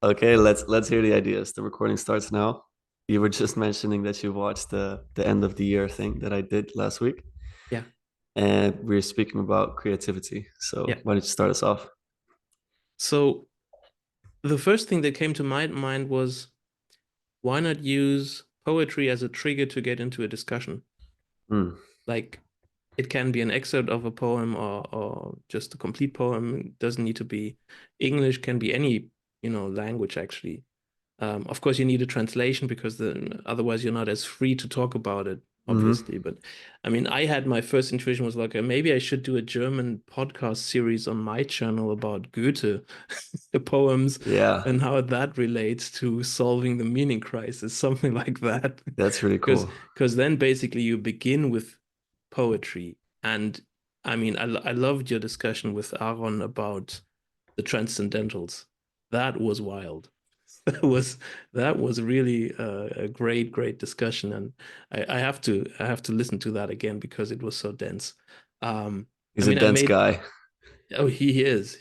Okay, let's hear the ideas. The recording starts now. You were just mentioning that you watched the end of the year thing that I did last week, Yeah, and we are speaking about creativity. So yeah. why don't you start us off? So the first thing that came to my mind was why not use poetry as a trigger to get into a discussion? Hmm. Like it can be an excerpt of a poem or just a complete poem. It doesn't need to be English, can be any, language actually. Of course, you need a translation because otherwise you're not as free to talk about it, Hmm. obviously. But I mean, I had my first intuition was like, maybe I should do a German podcast series on my channel about Goethe, the poems, Yeah, and how that relates to solving the meaning crisis, something like that. that's really Because cool. because then basically you begin with poetry, and I mean, I loved your discussion with Aaron about the transcendentals. That was wild. That was that was really a great discussion, and I have to listen to that again because it was so dense. I He's a mean, I dense made guy. oh he is,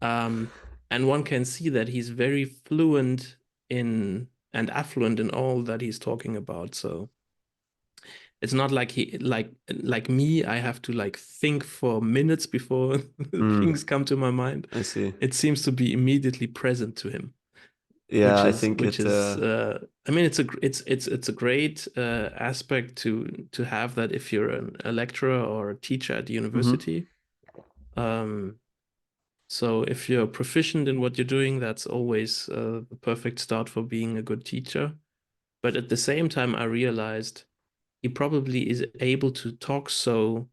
um, and one can see that he's very fluent in and affluent in all that he's talking about. So it's not like he like me. I have to like think for minutes before Hmm. things come to my mind. I see. It seems to be immediately present to him. Yeah, which I is think which it. is I mean it's a great aspect to have that if you're a lecturer or a teacher at the Mhm. university. Um, so if you're proficient in what you're doing, that's always the perfect start for being a good teacher. But at the same time, I realized he probably is able to talk so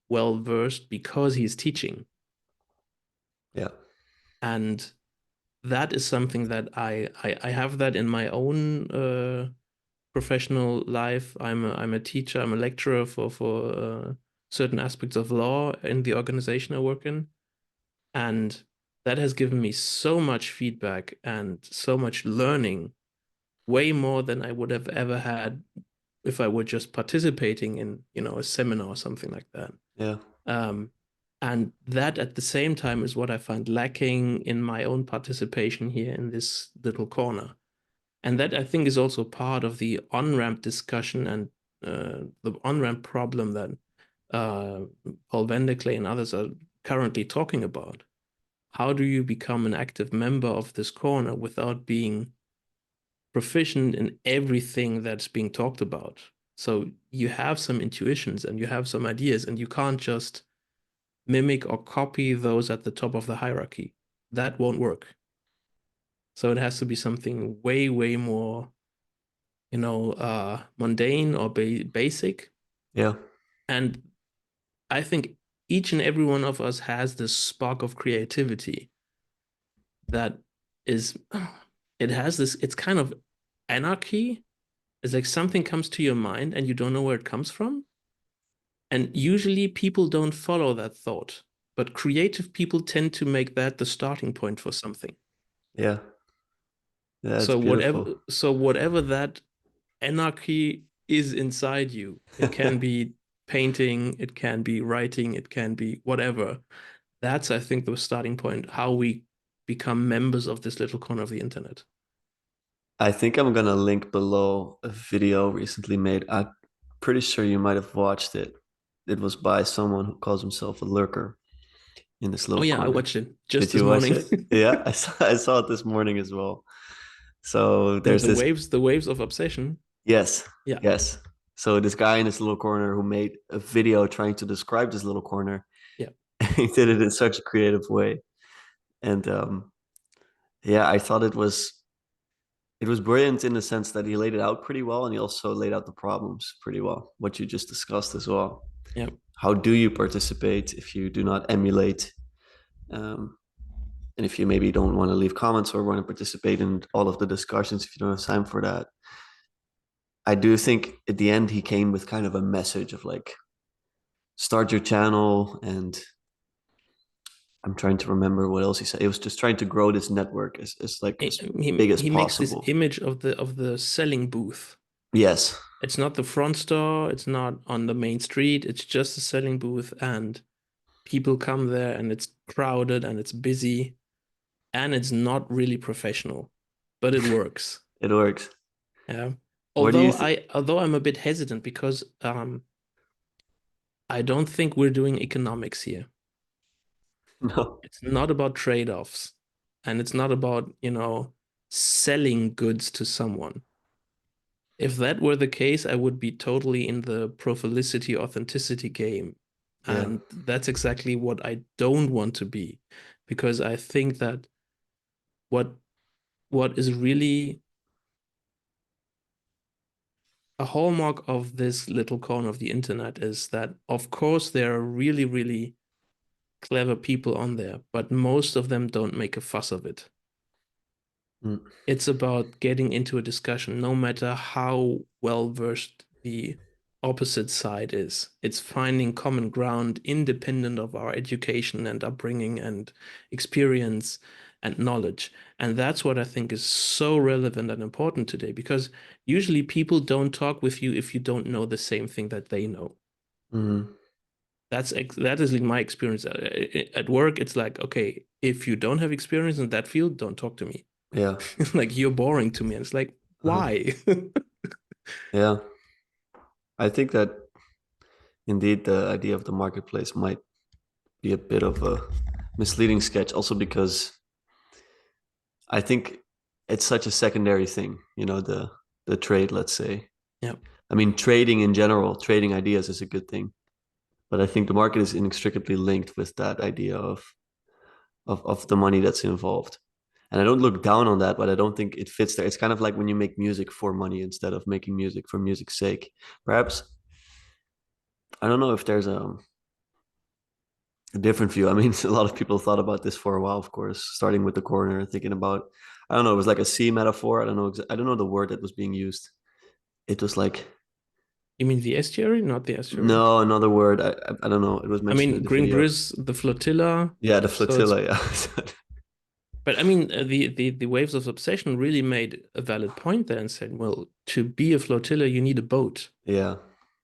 well versed because he's teaching, Yeah. and that is something that I have that in my own professional life. I'm a teacher. I'm a lecturer for certain aspects of law in the organization I work in, and that has given me so much feedback and so much learning, way more than I would have ever had if I were just participating in, a seminar or something like that. Yeah. Um, and that at the same time is what I find lacking in my own participation here in this little corner. And that I think is also part of the on-ramp discussion and the on-ramp problem that uh, Paul Vanderklay and others are currently talking about. How do you become an active member of this corner without being proficient in everything that's being talked about? So you have some intuitions and you have some ideas, and you can't just mimic or copy those at the top of the hierarchy. That won't work. So it has to be something way more mundane or basic. Yeah. And I think each and every one of us has this spark of creativity that is, it has this, it's kind of anarchy. It's like something comes to your mind and you don't know where it comes from. And usually people don't follow that thought, but creative people tend to make that the starting point for something. Yeah. That's So beautiful. whatever that anarchy is inside you. It can be painting, it can be writing, it can be whatever. That's, I think, the starting point, how we become members of this little corner of the internet. I think I'm gonna link below a video recently made. I'm pretty sure you might have watched it. It was by someone who calls himself a lurker in this Oh little yeah, I corner. watched it just Did this you watch morning. it? Yeah, I saw it this morning as well. So The there's the this. waves, the waves of obsession. Yes, Yeah. yes. So this guy in this little corner who made a video trying to describe this little corner. Yeah. He did it in such a creative way. And yeah, I thought it was brilliant in the sense that he laid it out pretty well, and he also laid out the problems pretty well, what you just discussed as well. Yeah. How do you participate if you do not emulate? Um, and if you maybe don't want to leave comments or want to participate in all of the discussions, if you don't have time for that. I do think at the end he came with kind of a message of like, start your channel, and I'm trying to remember what else he said. It was just trying to grow this network as like as He big as he makes this possible. image of the selling booth. Yes. It's not the front store, it's not on the main street, it's just a selling booth, and people come there and it's crowded and it's busy. and it's not really professional, but it works. It works. Yeah. Where do you Although I'm a bit hesitant because I don't think we're doing economics here. No. It's not about trade-offs, and it's not about, selling goods to someone. If that were the case, I would be totally in the prophelicity authenticity game. Yeah. And that's exactly what I don't want to be, because I think that what what is really a hallmark of this little corner of the internet is that, of course, there are really, really clever people on there, but most of them don't make a fuss of it. Mm. It's about getting into a discussion, no matter how well versed the opposite side is. It's finding common ground independent of our education and upbringing and experience and knowledge. And that's what I think is so relevant and important today, because usually people don't talk with you if you don't know the same thing that they know. Mm. That is like my experience at work. It's like, okay, if you don't have experience in that field, don't talk to me. Yeah. Like, you're boring to me. And it's like, Uh-huh. why? Yeah. I think that indeed the idea of the marketplace might be a bit of a misleading sketch, also because I think it's such a secondary thing, the trade, let's say. Yeah. I mean, trading in general, trading ideas is a good thing, but I think the market is inextricably linked with that idea of the money that's involved. And I don't look down on that, but I don't think it fits there. It's kind of like when you make music for money instead of making music for music's sake. Perhaps I don't know if there's a different view. I mean, a lot of people thought about this for a while, of course, starting with the corner, thinking about, I don't know, it was like a sea metaphor. I don't know. I don't know the word that was being used. It was like, You mean the estuary, not the estuary? no, another word. I don't know. It was I mentioned in mean, the Green video. Briz, the flotilla. Yeah, the So it's, flotilla. Yeah. but I mean, the waves of obsession really made a valid point there and said, well, to be a flotilla, you need a boat. Yeah,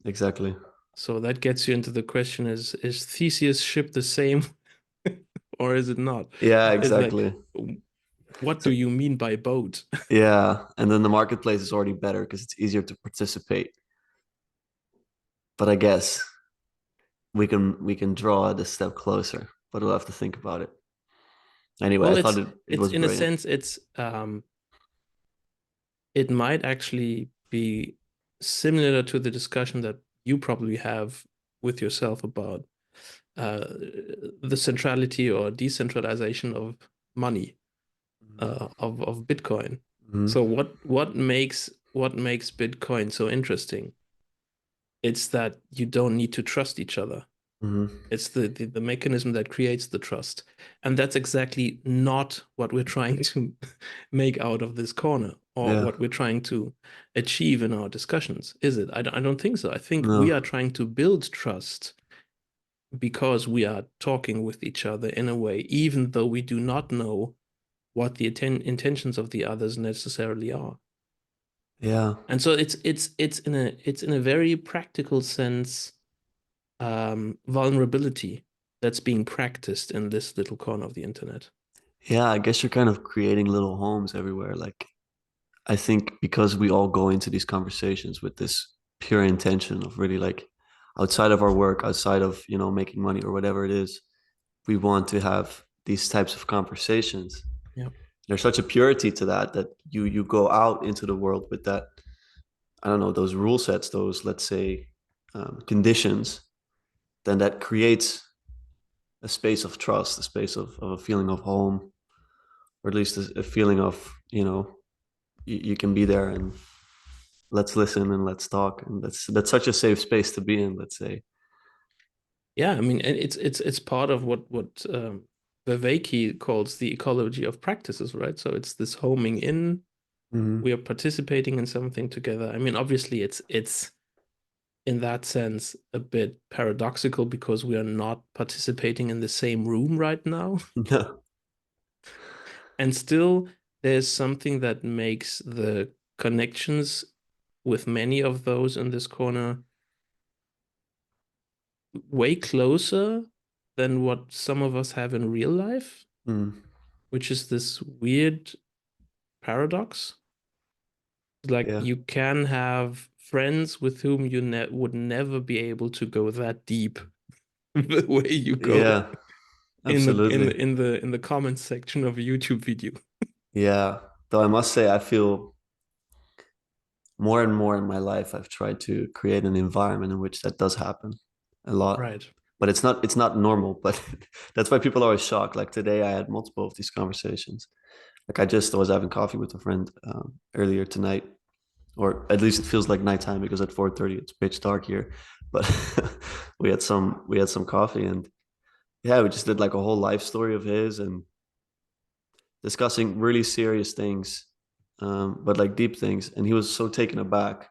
exactly. So that gets you into the question: is Theseus' ship the same, or is it not? Yeah, It's like, exactly. what do So, you mean by boat? yeah, and then the marketplace is already better because it's easier to participate. But I guess we can draw it a step closer, but we'll have to think about it. Anyway, I Well, thought it it's was in a brilliant. sense, it might actually be similar to the discussion that you probably have with yourself about uh, the centrality or decentralization of money, of Bitcoin. Mm-hmm. So what makes Bitcoin so interesting? It's that you don't need to trust each other. Mm-hmm. It's the mechanism that creates the trust. And that's exactly not what we're trying to make out of this corner or Yeah. what we're trying to achieve in our discussions, is it? I don't think so. I think we are No. trying to build trust because we are talking with each other in a way, even though we do not know what the intentions of the others necessarily are. Yeah. And so it's in a very practical sense, vulnerability that's being practiced in this little corner of the internet. Yeah. I guess you're kind of creating little homes everywhere. Like, I think because we all go into these conversations with this pure intention of really like outside of our work, outside of, making money or whatever it is, we want to have these types of conversations. Yeah. There's such a purity to that you go out into the world with that, I don't know, those rule sets, those, let's say, conditions, then that creates a space of trust, a space of a feeling of home, or at least a feeling of, you can be there and let's listen and let's talk. And that's such a safe space to be in, let's say. Yeah, I mean, and it's part of what Vervaeke calls the ecology of practices, right? So it's this homing in. We Hmm. are participating in something together. I mean, obviously, it's in that sense a bit paradoxical because we are not participating in the same room right now, No. and still there's something that makes the connections with many of those in this corner way closer than what some of us have in real life. Mm. which is this weird paradox. Like Yeah. you can have friends with whom you ne would never be able to go that deep the way you go Yeah. Absolutely. in the comments section of a YouTube video. Yeah. Though I must say, I feel more and more in my life, I've tried to create an environment in which that does happen a lot. Right. But it's not normal. But that's why people are always shocked. Like today, I had multiple of these conversations. Like I just was having coffee with a friend earlier tonight, or at least it feels like nighttime because at 4:30 it's pitch dark here. But we had some coffee, and yeah, we just did like a whole life story of his and discussing really serious things, but like deep things. And he was so taken aback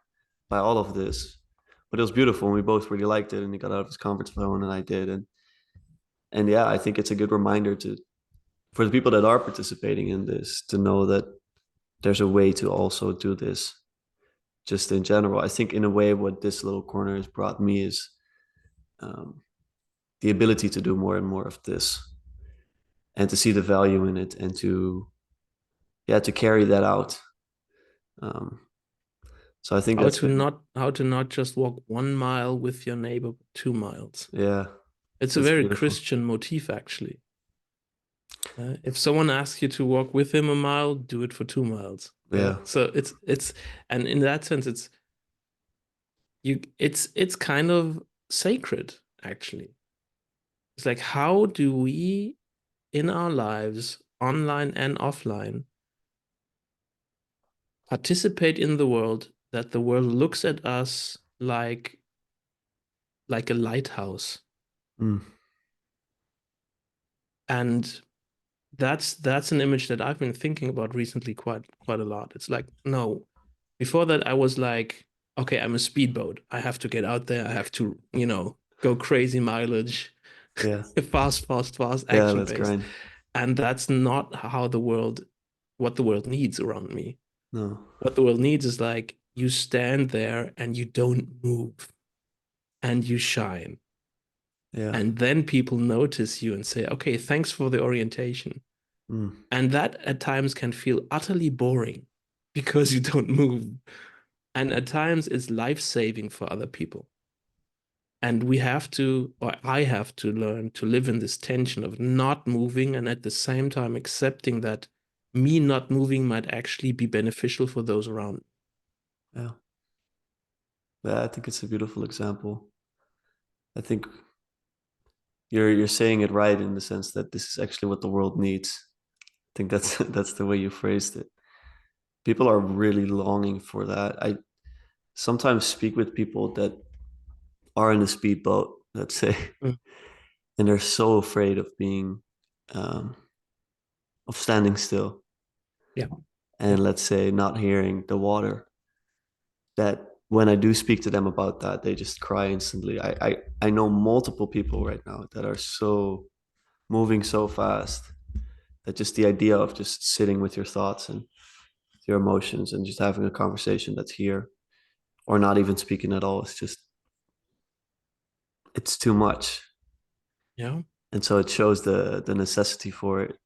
by all of this. But it was beautiful, and we both really liked it. And he got out of his comfort zone, and I did. And yeah, I think it's a good reminder to for the people that are participating in this to know that there's a way to also do this. Just in general, I think in a way, what this little corner has brought me is um, the ability to do more and more of this, and to see the value in it, and to yeah, to carry that out. Um, so I think that's been How to not just walk 1 mile with your neighbor, 2 miles. yeah, It's a that's very beautiful. Christian motif, actually. If someone asks you to walk with him a mile, do it for 2 miles. Yeah. Yeah, So and in that sense, it's kind of sacred, actually. It's like, how do we in our lives, online and offline, participate in the world that the world looks at us like a lighthouse? mm, And that's an image that I've been thinking about recently quite a lot. It's like, no, before that I was like, okay, I'm a speedboat. I have to get out there. I have to, go crazy mileage, yeah, fast, fast, fast, yeah. action Let's based. grind. And that's not what the world needs around me. No, What the world needs is like you stand there and you don't move and you shine. yeah, And then people notice you and say, okay, thanks for the orientation. mm, And that at times can feel utterly boring because you don't move. And at times it's life-saving for other people. And we have to, or I have to learn to live in this tension of not moving and at the same time accepting that me not moving might actually be beneficial for those around me. yeah. Yeah, I think it's a beautiful example. I think you're saying it right in the sense that this is actually what the world needs. I think that's that's the way you phrased it. People are really longing for that. I sometimes speak with people that are in a speedboat, let's say, Mm. and they're so afraid of being um, of standing still, Yeah. Yeah. and let's say not hearing the water, that when I do speak to them about that, they just cry instantly. I know multiple people right now that are so moving so fast that just the idea of just sitting with your thoughts and your emotions and just having a conversation that's here, or not even speaking at all, it's too much. Yeah. And so it shows the necessity for it.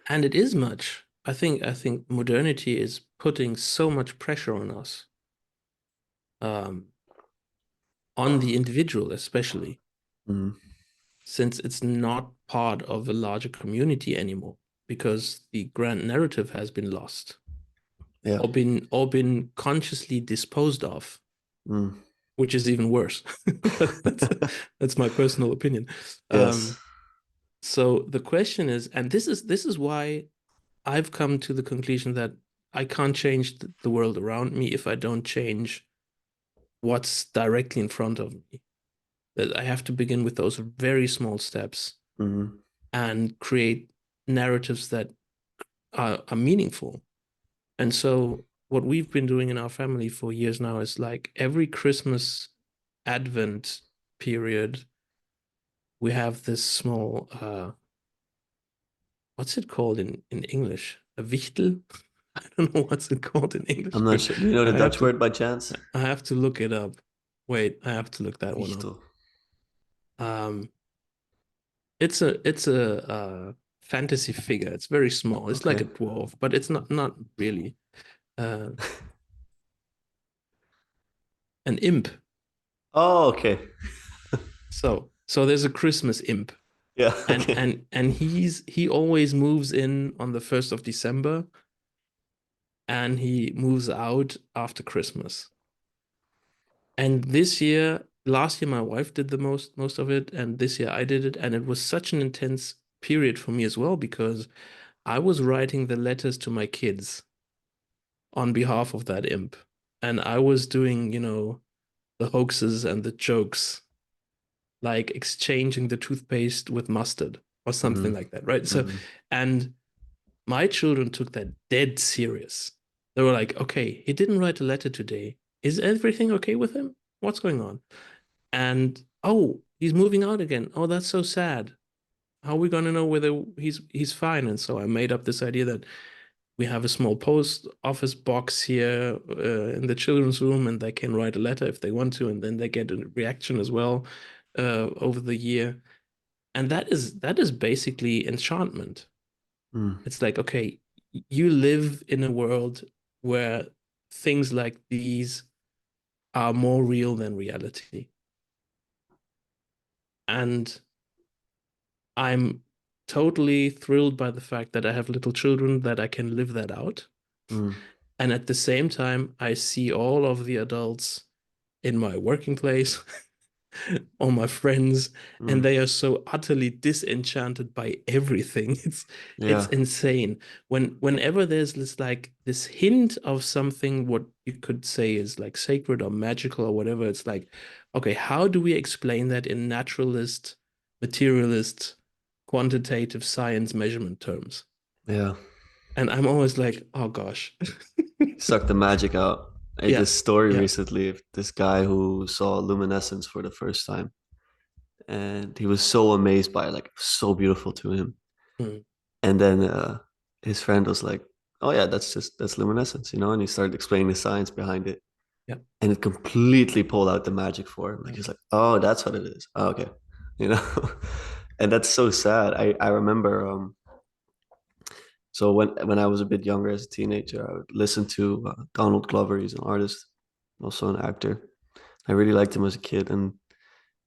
And it is much. I think modernity is putting so much pressure on us, um, on the individual especially, Mm, since it's not part of a larger community anymore, because the grand narrative has been lost yeah. or been consciously disposed of, Mm. which is even worse. But that's my personal opinion. Yes. Um, so the question is, and this is why I've come to the conclusion that I can't change the world around me if I don't change what's directly in front of me. That I have to begin with those very small steps Mm. and create narratives that are meaningful. And so what we've been doing in our family for years now is like every Christmas Advent period, we have this small what's it called in English? A wichtel? I don't know what's it called in I'm English. not sure. Do you know the I have Dutch to word by chance? I have to look it up. Wait, I have to look that one up. Wichtel. Um, it's a fantasy figure. It's very small. It's like Okay. a dwarf, but it's not really uh, an imp. Oh, okay. So there's a Christmas imp, Yeah. and Okay. and he always moves in on the 1st of December, and he moves out after Christmas. And last year, my wife did the most of it, and this year I did it, and it was such an intense period for me as well because I was writing the letters to my kids on behalf of that imp, and I was doing, the hoaxes and the jokes, like exchanging the toothpaste with mustard or something Mm, like that, right? So, mm, and my children took that dead serious. They were like, okay, he didn't write a letter today. Is everything okay with him? What's going on? And oh, he's moving out again. Oh, that's so sad. How are we going to know whether he's fine? And so I made up this idea that we have a small post office box here in the children's room, and they can write a letter if they want to, and then they get a reaction as well over the year. And that is basically enchantment. mm, It's like, okay, you live in a world where things like these are more real than reality. And I'm totally thrilled by the fact that I have little children that I can live that out. mm, And at the same time, I see all of the adults in my working place, all my friends, and mm. they are so utterly disenchanted by everything. It's Yeah. insane. Whenever there's this hint of something what you could say is like sacred or magical or whatever, it's like, okay, how do we explain that in naturalist, materialist, quantitative science measurement terms? Yeah. And I'm always like, oh gosh. Suck the magic out. I had Yeah. this story Yeah. recently of this guy who saw luminescence for the first time, and he was so amazed by it, like so beautiful to him. Mm, And then his friend was like, "Oh yeah, that's luminescence, you know." And he started explaining the science behind it, yeah. and it completely pulled out the magic for him. Like he's like, "Oh, that's what it is. Oh, okay," you know. And that's so sad. I remember so when I was a bit younger as a teenager, I would listen to Donald Glover. He's an artist, also an actor. I really liked him as a kid, and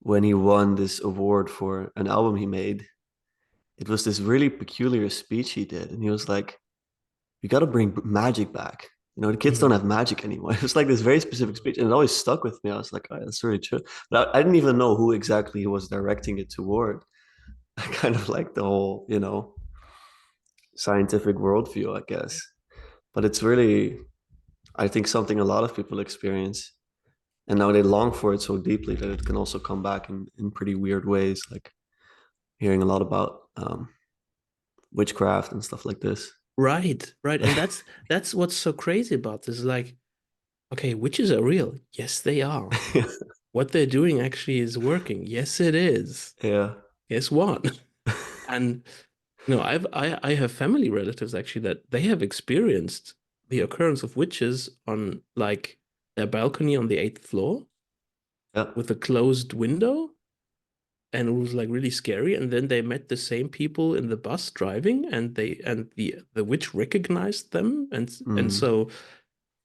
when he won this award for an album he made, it was this really peculiar speech he did, and he was like, "You got to bring magic back. You know, the kids don't Mm. have magic anymore." It was like this very specific speech, and it always stuck with me. I was like, "Oh, that's really true." But I didn't even know who exactly he was directing it toward. I kind of like the whole, scientific worldview, I guess. But it's really, I think, something a lot of people experience. And now they long for it so deeply that it can also come back in pretty weird ways, like hearing a lot about witchcraft and stuff like this. Right, right. And that's what's so crazy about this. Like, okay, witches are real. Yes, they are. What they're doing actually is working. Yes, it is. Yeah. Guess what? And I have family relatives actually that they have experienced the occurrence of witches on like their balcony on the eighth floor Yeah. with a closed window, and it was like really scary. And then they met the same people in the bus driving, and the witch recognized them, and Mm. so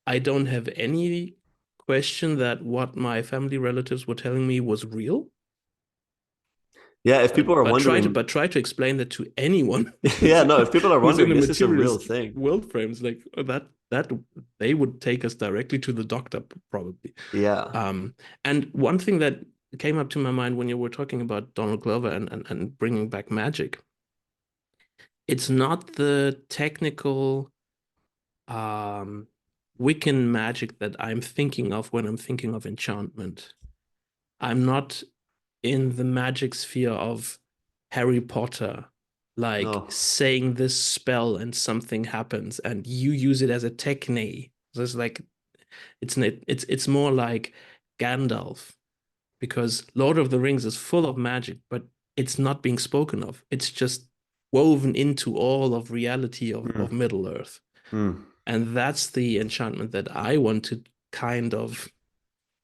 I don't have any question that what my family relatives were telling me was real. Yeah. If people are But wondering, try to explain that to anyone yeah, no, if people are who's in wondering, a this is a real materialist thing. world frames like that they would take us directly to the doctor probably. Yeah. Um, and one thing that came up to my mind when you were talking about Donald Glover and bringing back magic, it's not the technical um, Wiccan magic that I'm thinking of when I'm thinking of enchantment. I'm not in the magic sphere of Harry Potter, like No. saying this spell and something happens and you use it as a techne. So it's like it's more like Gandalf because Lord of the Rings is full of magic, but it's not being spoken of. It's just woven into all of reality of Mm. Middle Earth. Mm. And that's the enchantment that I want to kind of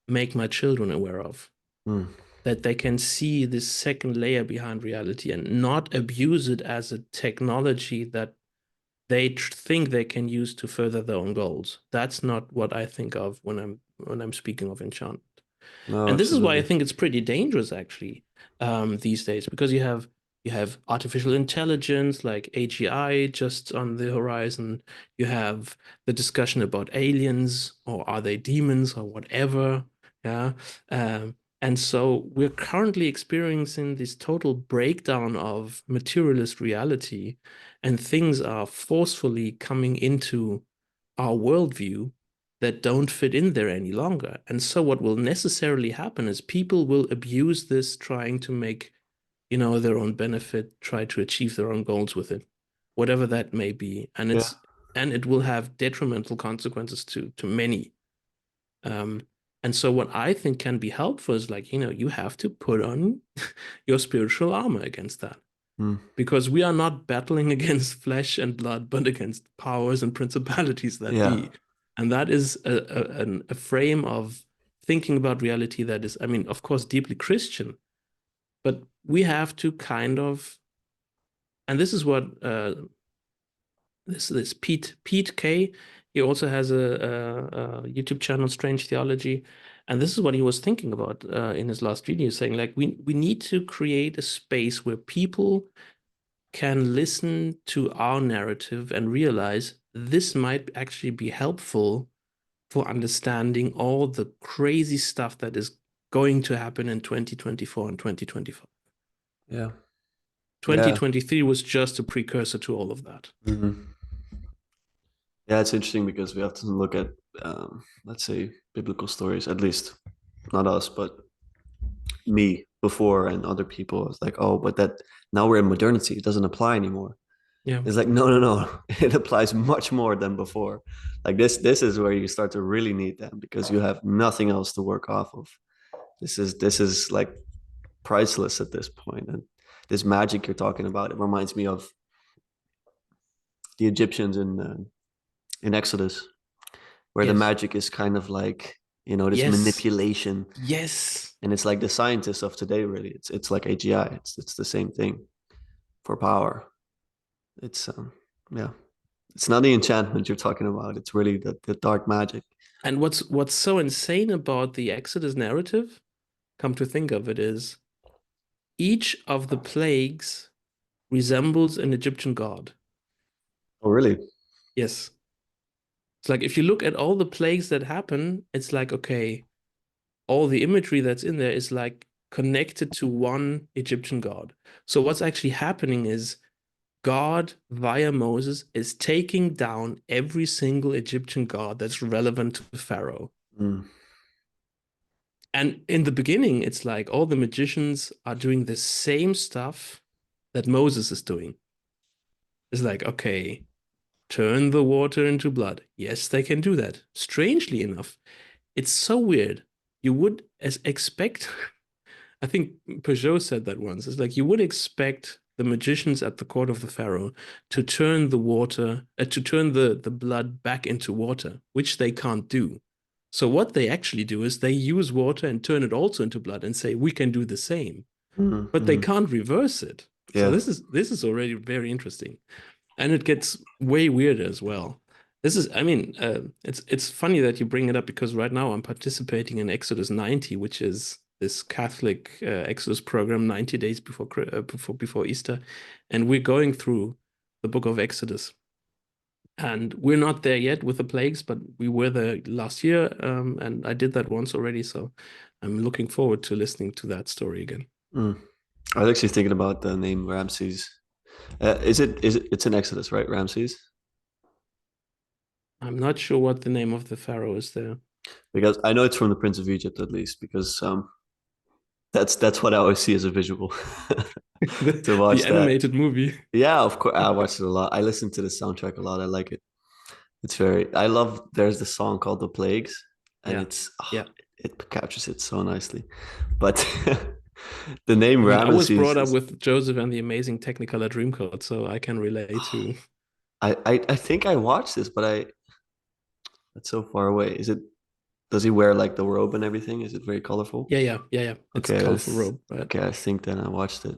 make my children aware of. Mm. that they can see this second layer behind reality and not abuse it as a technology that they think they can use to further their own goals. That's not what I think of when I'm speaking of enchantment. No, And this is why I absolutely. think it's pretty dangerous actually, these days, because you have artificial intelligence like AGI just on the horizon. You have the discussion about aliens, or are they demons or whatever. Yeah. And so we're currently experiencing this total breakdown of materialist reality, and things are forcefully coming into our worldview that don't fit in there any longer. And so what will necessarily happen is people will abuse this, trying to make, their own benefit, try to achieve their own goals with it, whatever that may be. And Yeah. it will have detrimental consequences to many. Um, and so what I think can be helpful is, like, you have to put on your spiritual armor against that, Mm. because we are not battling against flesh and blood, but against powers and principalities that Yeah. be. And that is a frame of thinking about reality that is, I mean, of course, deeply Christian, but we have to kind of, and this is what this Pete K. He also has a YouTube channel, Strange Theology, and this is what he was thinking about in his last video, saying, like, we need to create a space where people can listen to our narrative and realize this might actually be helpful for understanding all the crazy stuff that is going to happen in 2024 and 2025. Yeah. Yeah. 2023 was just a precursor to all of that. Mhm. Yeah, it's interesting because we often look at, let's say, biblical stories, at least not us, but me before and other people. It's like, oh, but that now we're in modernity, it doesn't apply anymore. Yeah. It's like, no, no, no, it applies much more than before. Like this is where you start to really need them because you have nothing else to work off of. This is like priceless at this point. And this magic you're talking about, it reminds me of the Egyptians in Exodus, where the Yes. magic is kind of like, this Yes. manipulation, Yes. and it's like the scientists of today. Really, it's like AGI. It's the same thing for power. It's yeah, it's not the enchantment you're talking about. It's really the dark magic. And what's so insane about the Exodus narrative, come to think of it, is each of the plagues resembles an Egyptian god. Oh, really? Yes. It's like, if you look at all the plagues that happen, it's like, okay, all the imagery that's in there is like connected to one Egyptian god. So what's actually happening is God, via Moses, is taking down every single Egyptian god that's relevant to Pharaoh. Mm. And in the beginning, it's like all the magicians are doing the same stuff that Moses is doing. It's like, okay, turn the water into blood. Yes, they can do that. Strangely enough, it's so weird. You would expect, I think Peugeot said that once. It's like you would expect the magicians at the court of the Pharaoh to turn the water, to turn the blood back into water, which they can't do. So what they actually do is they use water and turn it also into blood and say, we can do the same, Mm. but they Mm. can't reverse it. So Yeah. this is already very interesting, and it gets way weirder as well. This is, I mean, it's funny that you bring it up, because right now I'm participating in Exodus 90, which is this Catholic Exodus program, 90 days before Easter, and we're going through the book of Exodus. And we're not there yet with the plagues, but we were there last year, and I did that once already. So I'm looking forward to listening to that story again. Mm. I was actually thinking about the name Ramses. It's in Exodus, right? Ramses? I'm not sure what the name of the pharaoh is there. Because I know it's from the Prince of Egypt, at least, because that's what I always see as a visual to The watch that. animated movie. Yeah, of course. I watched it a lot. I listen to the soundtrack a lot. I like it. I love, there's the song called The Plagues, and Yeah. Yeah. it captures it so nicely. But the name I mean, I was Ramesses brought up is, with Joseph and the Amazing Technicolor Dreamcoat, so I can relate to. I think I watched this, but it's so far away. Is it? does he wear like the robe and everything? Is it very colorful? Yeah. It's a Okay, colorful robe, right? okay, I think then I watched it.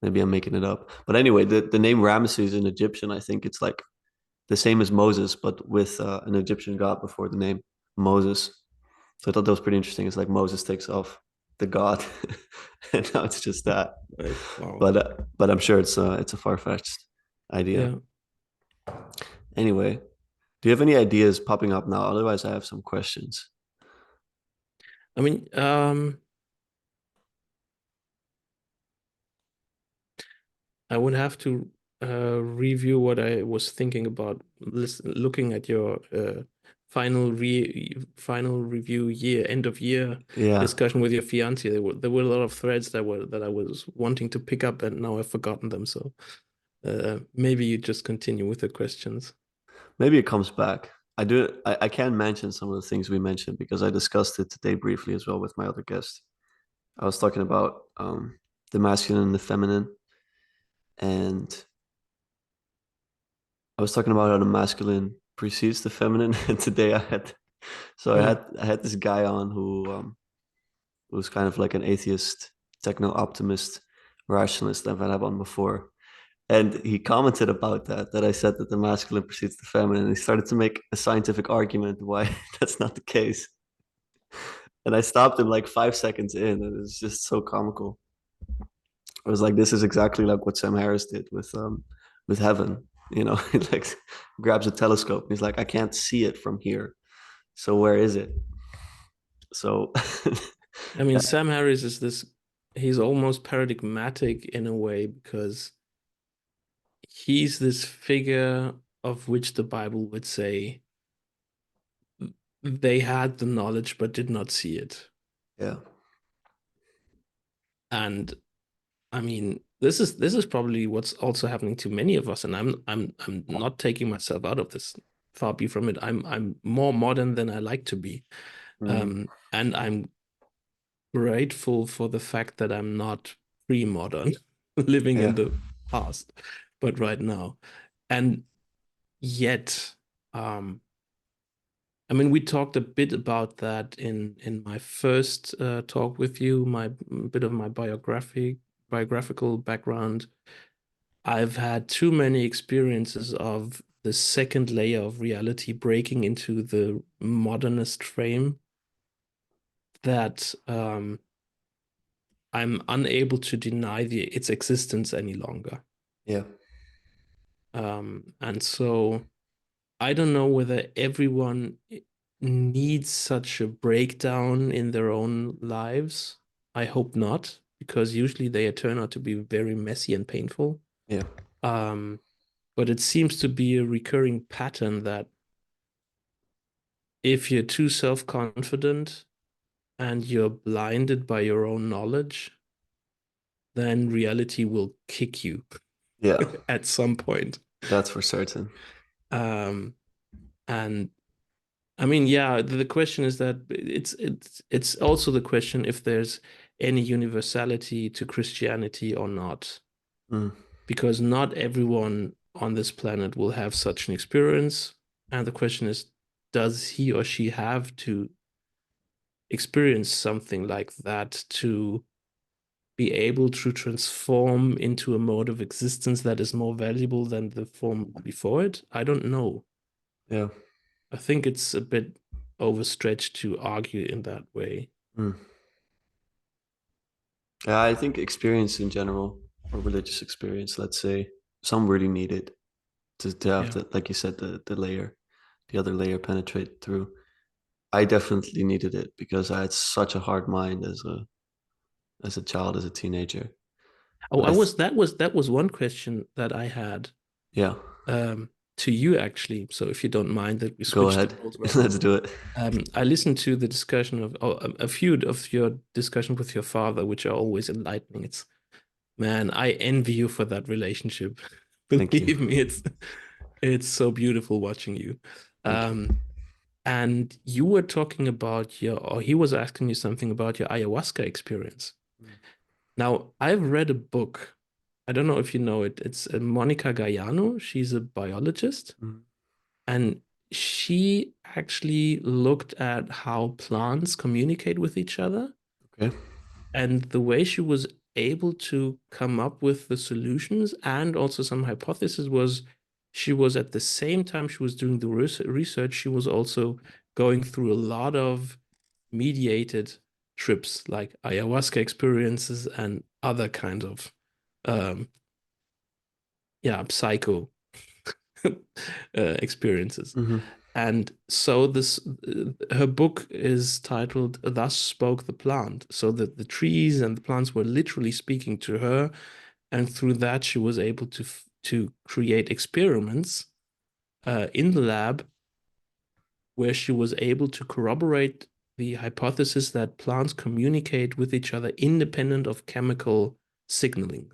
Maybe I'm making it up. But anyway, the name Ramesses in Egyptian, I think it's like the same as Moses, but with an Egyptian god before the name Moses. So I thought that was pretty interesting. It's like Moses takes off the god, and now it's just that. Right. Wow. But I'm sure it's a far-fetched idea. Yeah. Anyway, do you have any ideas popping up now? Otherwise, I have some questions. I mean, I would have to review what I was thinking about looking at your final review year end of year Yeah, discussion with your fiance. There were a lot of threads that I was wanting to pick up, and now I've forgotten them. So maybe you just continue with the questions. maybe it comes back. I can mention some of the things we mentioned because I discussed it today briefly as well with my other guest. I was talking about the masculine and the feminine, and I was talking about how the masculine precedes the feminine. And today Hmm. I had this guy on who was kind of like an atheist, techno optimist, rationalist I've had on before. And he commented about that I said that the masculine precedes the feminine. And he started to make a scientific argument why that's not the case. And I stopped him like 5 seconds in, and it was just so comical. I was like, this is exactly like what Sam Harris did with heaven. You know, he like grabs a telescope and he's like, I can't see it from here. So where is it? So I mean, Sam Harris is this. He's almost paradigmatic in a way because he's this figure of which the Bible would say they had the knowledge but did not see it. yeah, And I mean, this is probably what's also happening to many of us, and I'm not taking myself out of this. Far be from it. I'm more modern than I like to be. mm, And I'm grateful for the fact that I'm not pre-modern, living yeah, in the past, but right now. And yet, um, I mean, we talked a bit about that in my first talk with you, my bit of my biographical background. I've had too many experiences of the second layer of reality breaking into the modernist frame that I'm unable to deny its existence any longer. yeah, And so I don't know whether everyone needs such a breakdown in their own lives. I hope not, because usually they turn out to be very messy and painful. yeah, Um, but it seems to be a recurring pattern that if you're too self-confident and you're blinded by your own knowledge, then reality will kick you yeah. at some point. That's for certain. Um, and I mean, yeah, the question is that it's also the question if there's any universality to Christianity or not, Mm, because not everyone on this planet will have such an experience. And the question is, does he or she have to experience something like that to be able to transform into a mode of existence that is more valuable than the form before it? I don't know. yeah. I think it's a bit overstretched to argue in that way. Mm. Yeah, I think experience in general, or religious experience, let's say, some really need it to have Yeah. the, like you said, the layer, the other layer penetrate through. I definitely needed it because I had such a hard mind as a child, as a teenager. Oh, But that was one question that I had yeah, um, to you actually. So if you don't mind that we go switch the ahead. roles right Let's now. do it. I listened to the discussion of a few of your discussions with your father, which are always enlightening. It's man, I envy you for that relationship. Thank you. Believe me, it's so beautiful watching you. Thank you. Um, and you were talking about or he was asking you something about your ayahuasca experience. Mm, Now, I've read a book. I don't know if you know it. It's Monica Gaiano. She's a biologist, mm, and she actually looked at how plants communicate with each other. Okay. And the way she was able to come up with the solutions and also some hypothesis was she was at the same time she was doing the research, she was also going through a lot of mediated trips like ayahuasca experiences and other kinds of um psycho experiences. Hmm. And so this her book is titled Thus Spoke the Plant. So that the trees and the plants were literally speaking to her, and through that she was able to create experiments in the lab where she was able to corroborate the hypothesis that plants communicate with each other independent of chemical signaling,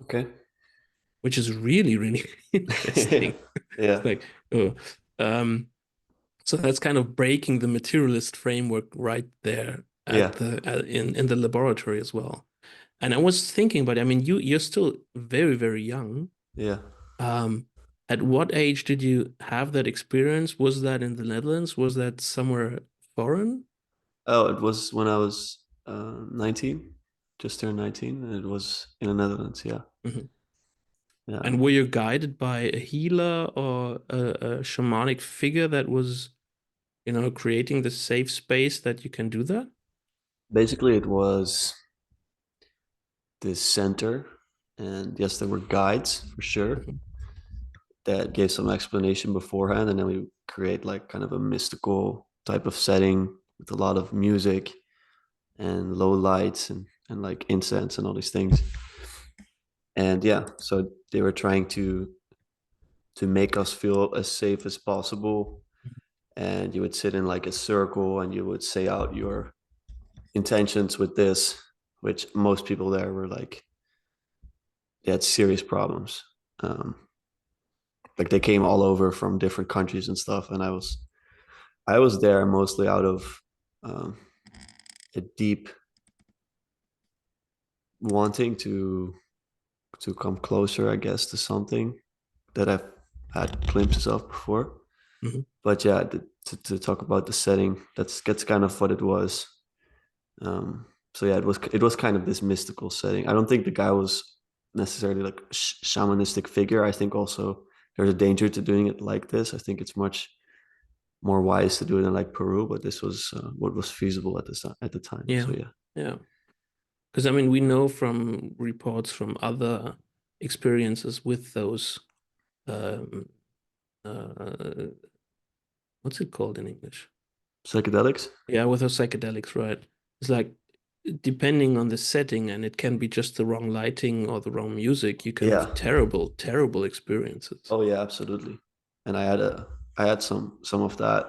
Okay. which is really, really Yeah. interesting. Yeah. It's like, oh, um, so that's kind of breaking the materialist framework right there Yeah. at the in the laboratory as well. And I was thinking, but I mean, you're still very, very young. Yeah. Um, at what age did you have that experience? Was that in the Netherlands? Was that somewhere foreign? Oh, it was when I was 19, just turned 19, and it was in the Netherlands. Yeah. Mhm. Yeah. And were you guided by a healer or a shamanic figure that was, creating the safe space that you can do that? Basically, it was this center, and yes, there were guides for sure Mhm. that gave some explanation beforehand, and then we create like kind of a mystical type of setting with a lot of music and low lights and like incense and all these things. And yeah, so they were trying to make us feel as safe as possible. And you would sit in like a circle and you would say out your intentions with this, which most people there were like, they had serious problems. Um, like they came all over from different countries and stuff, and I was there mostly out of um, a deep wanting to come closer, I guess, to something that I've had glimpses of before. Mhm. But yeah, to talk about the setting, that's kind of what it was. So yeah, it was kind of this mystical setting. I don't think the guy was necessarily like a shamanistic figure. I think also there's a danger to doing it like this. I think it's much more wise to do it in like Peru, but this was what was feasible at the time. Yeah, So yeah, yeah. Because I mean, we know from reports from other experiences with those, um, uh, what's it called in English? psychedelics. Yeah, with those psychedelics, right? It's like depending on the setting, and it can be just the wrong lighting or the wrong music, you can Yeah. have terrible, terrible experiences. Oh yeah, absolutely. And I had some of that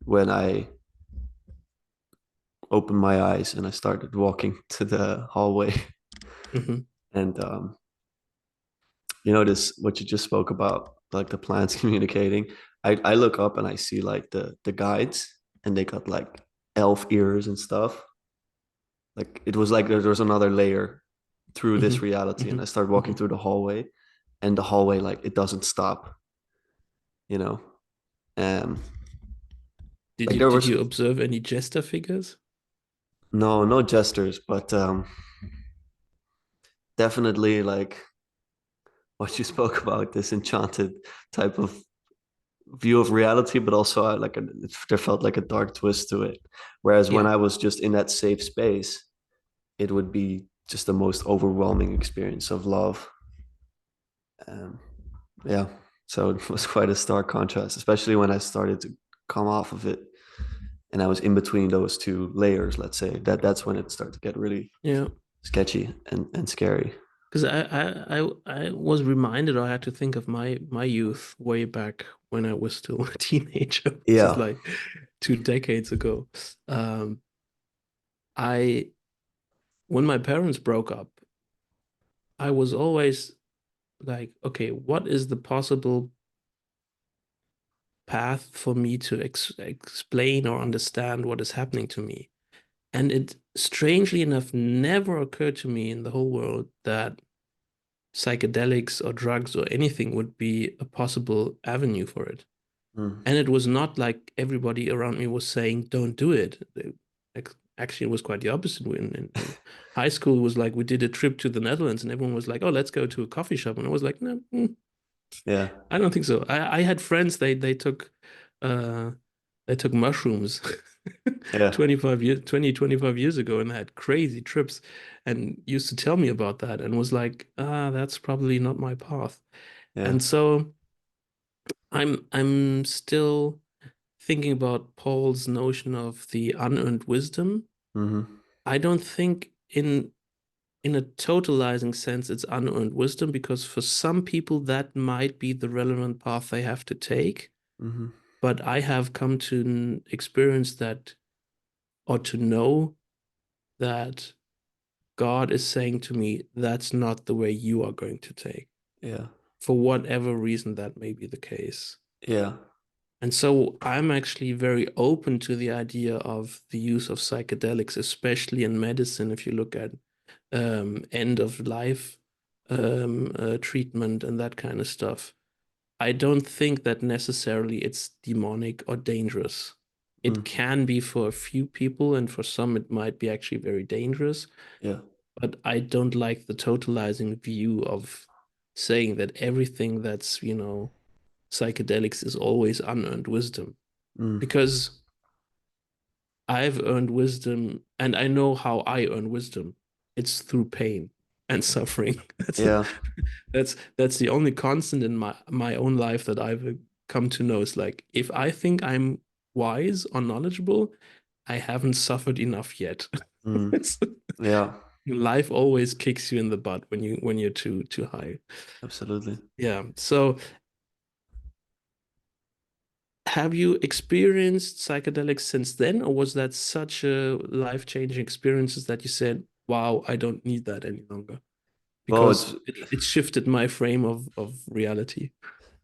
when I opened my eyes and I started walking to the hallway. Hmm. And this what you just spoke about, like the plants communicating. I look up and I see like the guides, and they got like elf ears and stuff. Like it was like there was another layer through Hmm. this reality, and Hmm. I started walking Hmm. through the hallway, and the hallway like it doesn't stop, you know. Um, Did like you there did was you observe any jester figures? no gestures, but definitely like what you spoke about, this enchanted type of view of reality, but also there felt like a dark twist to it. Whereas when Yeah, I was just in that safe space, it would be just the most overwhelming experience of love. Um, yeah, so it was quite a stark contrast, especially when I started to come off of it, and I was in between those two layers. Let's say that's when it started to get really yeah. sketchy and scary. Because I was reminded, or I had to think of my youth way back when I was still a teenager, which is Yeah, like 2 decades ago. Um, I when my parents broke up, I was always like, okay, what is the possible path for me to explain or understand what is happening to me? And it, strangely enough, never occurred to me in the whole world that psychedelics or drugs or anything would be a possible avenue for it. Mm. And it was not like everybody around me was saying, don't do it. Actually, it was quite the opposite. In high school, it was like we did a trip to the Netherlands and everyone was like, oh, let's go to a coffee shop. And I was like, no, Yeah. I don't think so. I had friends, uh, they took mushrooms Yeah. 25 years ago and had crazy trips and used to tell me about that and was like, that's probably not my path. Yeah. And so I'm still thinking about Paul's notion of the unearned wisdom. Mm-hmm. I don't think in a totalizing sense it's unearned wisdom because for some people that might be the relevant path they have to take. Mm-hmm. But I have come to experience that or to know that God is saying to me, that's not the way you are going to take, Yeah. for whatever reason that may be the case. Yeah. And so I'm actually very open to the idea of the use of psychedelics, especially in medicine. If you look at end of life treatment and that kind of stuff, I don't think that necessarily it's demonic or dangerous. It Mm. can be for a few people, and for some, it might be actually very dangerous. Yeah. But I don't like the totalizing view of saying that everything that's, psychedelics is always unearned wisdom. Mm. Because I've earned wisdom and I know how I earn wisdom. It's through pain and suffering. Yeah. That's the only constant in my own life that I've come to know is like if I think I'm wise or knowledgeable, I haven't suffered enough yet. Mm. It's, Yeah. life always kicks you in the butt when you're too high. Absolutely. Yeah. So have you experienced psychedelics since then, or was that such a life-changing experiences that you said, wow, I don't need that any longer? Well, Because it shifted my frame of reality.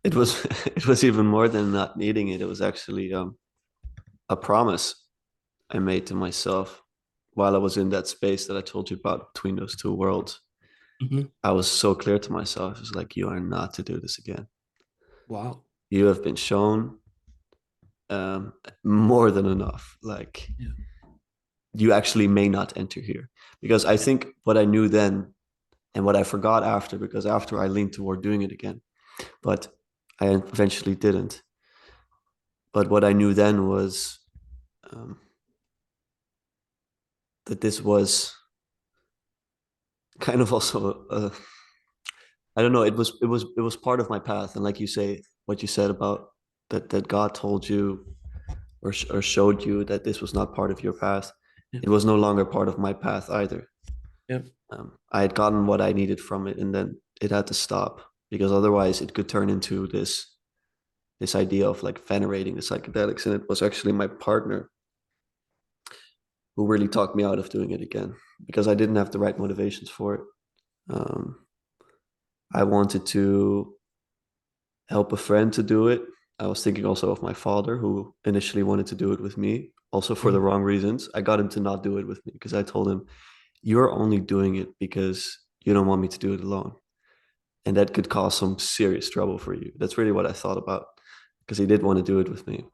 it was it was even more than not needing it. It was actually a promise I made to myself while I was in that space that I told you about between those two worlds. Mhm. I was so clear to myself. It's like, you are not to do this again. Wow. You have been shown more than enough. Like, Yeah. you actually may not enter here. Because I think what I knew then and what I forgot after, because after I leaned toward doing it again, but I eventually didn't. But what I knew then was um, that this was kind of also I don't know. It was part of my path, and like you say, what you said about that God told you or showed you that this was not part of your path. Yeah. It was no longer part of my path either. Yeah. I had gotten what I needed from it, and then it had to stop because otherwise it could turn into this idea of like venerating the psychedelics, and it was actually my partner who really talked me out of doing it again because I didn't have the right motivations for it. Um, I wanted to help a friend to do it. I was thinking also of my father, who initially wanted to do it with me, also for the Mhm. wrong reasons. I got him to not do it with me because I told him, "You're only doing it because you don't want me to do it alone." And that could cause some serious trouble for you. That's really what I thought about because he did want to do it with me.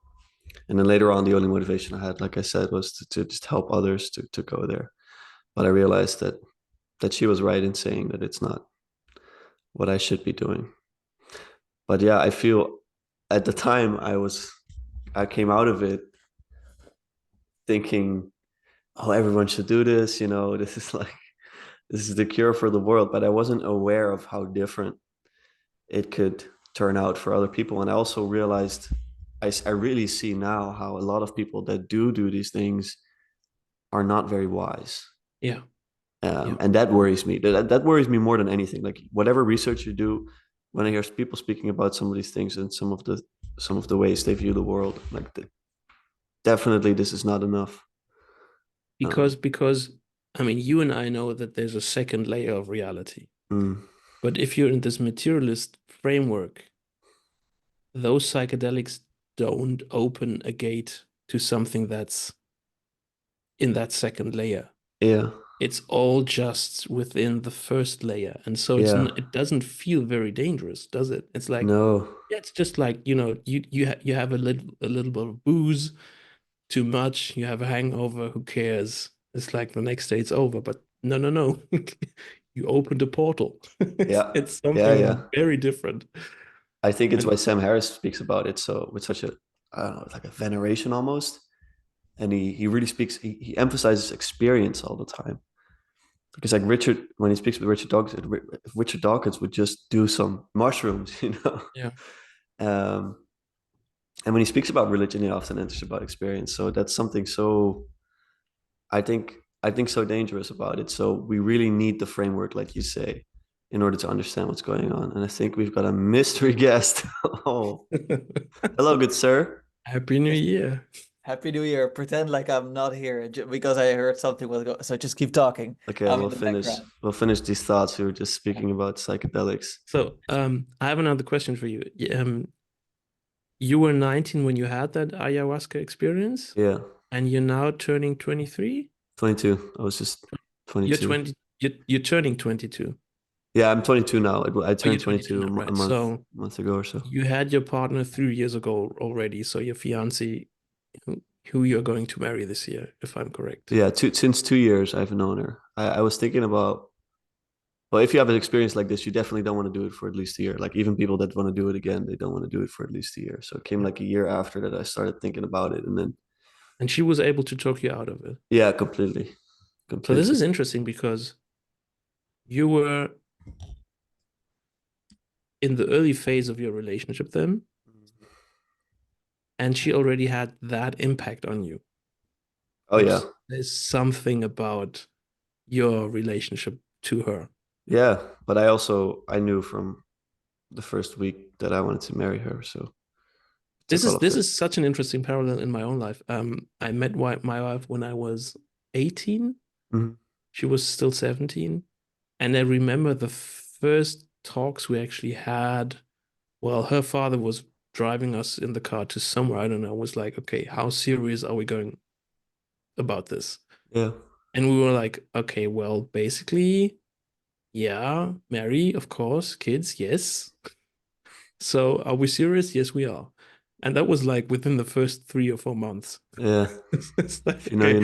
And then later on, the only motivation I had, like I said, was to just help others to go there. But I realized that she was right in saying that it's not what I should be doing. But yeah, I feel at the time I came out of it thinking, oh, everyone should do this, this is like this is the cure for the world. But I wasn't aware of how different it could turn out for other people. And I also realized I really see now how a lot of people that do these things are not very wise. Yeah. Yeah. And that worries me. That worries me more than anything. Like whatever research you do, when I hear people speaking about some of these things and some of the ways they view the world, like definitely this is not enough. Because Um, because I mean you and I know that there's a second layer of reality. mm, But if you're in this materialist framework, those psychedelics don't open a gate to something that's in that second layer. yeah, It's all just within the first layer. And so yeah, it doesn't feel very dangerous, does it? It's like no, Yeah, it's just like, you have a little bit of booze, too much, you have a hangover, who cares? It's like the next day it's over, but no, no, no. You opened a portal. It's Yeah, it's yeah, yeah. something very different. I think it's And why Sam Harris speaks about it so with such a, I don't know, it's like a veneration almost. And he really speaks, he emphasizes experience all the time. Because like Richard, when he speaks with Richard Dawkins, if Richard Dawkins would just do some mushrooms, yeah. um, and when he speaks about religion, he often enters about experience. So that's something so I think I think so dangerous about it. So we really need the framework, like you say, in order to understand what's going on. And I think we've got a mystery guest. Oh, hello, good sir. Happy New Yes. Year. Happy New Year. Pretend like I'm not here because I heard something was going. So just keep talking. Okay, I'm we'll in the finish. background. We'll finish these thoughts. We were just speaking about psychedelics. So, I have another question for you. You were 19 when you had that ayahuasca experience, Yeah, and you're now turning 23? 22. I was just You're 22. 20, you're turning 22. Yeah, I'm 22 now. I Oh, you're turned 22 22 now, a right? month So month ago or so. you had your partner 3 years ago already, so your fiance, who you're going to marry this year, if I'm correct. Yeah, since 2 years I've known her. I was thinking about, well, if you have an experience like this, you definitely don't want to do it for at least a year. Like even people that want to do it again, they don't want to do it for at least a year. So it came Yeah. like a year after that I started thinking about it, and then And she was able to talk you out of it. yeah, completely, So this completely. is interesting because you were in the early phase of your relationship then, and she already had that impact on you, Oh yeah, which is something about your relationship to her. yeah. But I knew from the first week that I wanted to marry her. So it This took all is of this it. is such an interesting parallel in my own life. I met my wife when I was 18. Mhm. She was still 17. And I remember the first talks we actually had. Well, her father was driving us in the car to somewhere. I don't know. It was like, okay, how serious are we going about this? Yeah, And we were like, okay, well, basically, yeah, marry, of course, kids, yes. So are we serious? Yes, we are. And that was like within the first 3 or 4 months. yeah. It's like, If you know, okay.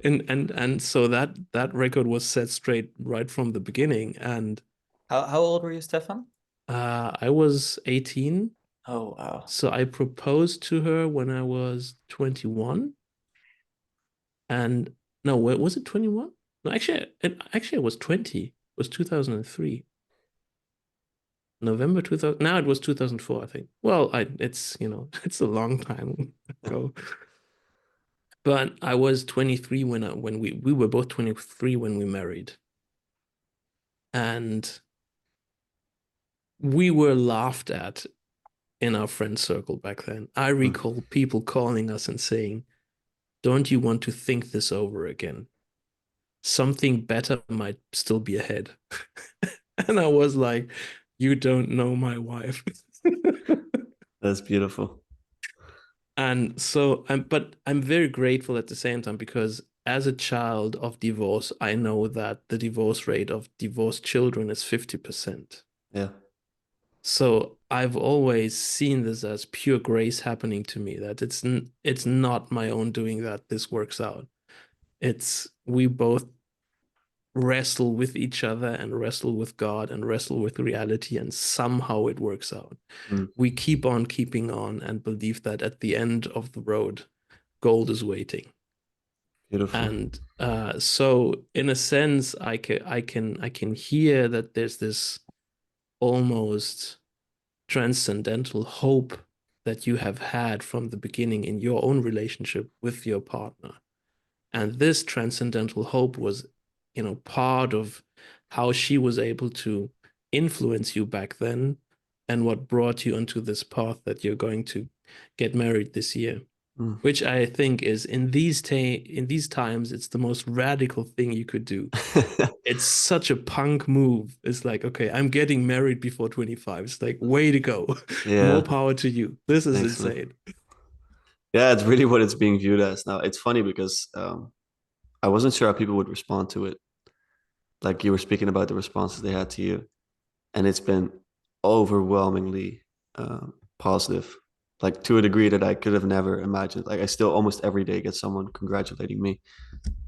you know. And so that record was set straight right from the beginning. And How old were you, Stefan? I was 18. Oh wow. So I proposed to her when I was 21. And no, was it 21? No, actually it was 20. It was 2003. November 2000. Now it was 2004, I think. Well, it's, it's a long time ago. But I was 23 when we were both 23 when we married. And we were laughed at in our friend circle back then. I Mm. recall people calling us and saying, "Don't you want to think this over again? Something better might still be ahead." And I was like, "You don't know my wife." That's beautiful. And so but I'm very grateful at the same time because as a child of divorce, I know that the divorce rate of divorced children is 50%. Yeah. So I've always seen this as pure grace happening to me, that it's not my own doing that this works out. It's we both wrestle with each other and wrestle with God and wrestle with reality, and somehow it works out. Mm. We keep on keeping on and believe that at the end of the road, gold is waiting. Beautiful. And so in a sense, I can hear that there's this almost transcendental hope that you have had from the beginning in your own relationship with your partner. And this transcendental hope was, part of how she was able to influence you back then and what brought you onto this path that you're going to get married this year. Mm. Which I think is in these times, it's the most radical thing you could do. It's such a punk move. It's like, okay, I'm getting married before 25. It's like, way to go. More Yeah. power to you. This is Thanks, man. insane. Yeah, it's really what it's being viewed as now. It's funny because I wasn't sure how people would respond to it. Like you were speaking about the responses they had to you, and it's been overwhelmingly positive, like to a degree that I could have never imagined. Like I still almost every day get someone congratulating me.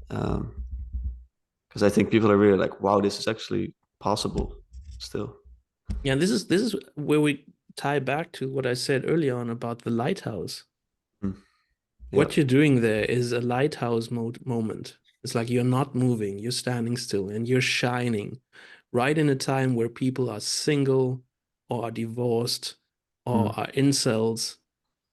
Because I think people are really like, wow, this is actually possible still. Yeah, this is where we tie back to what I said earlier on about the lighthouse. Mm. Yeah. What you're doing there is a lighthouse moment. It's like you're not moving, you're standing still, and you're shining right in a time where people are single or are divorced or Mm. are incels.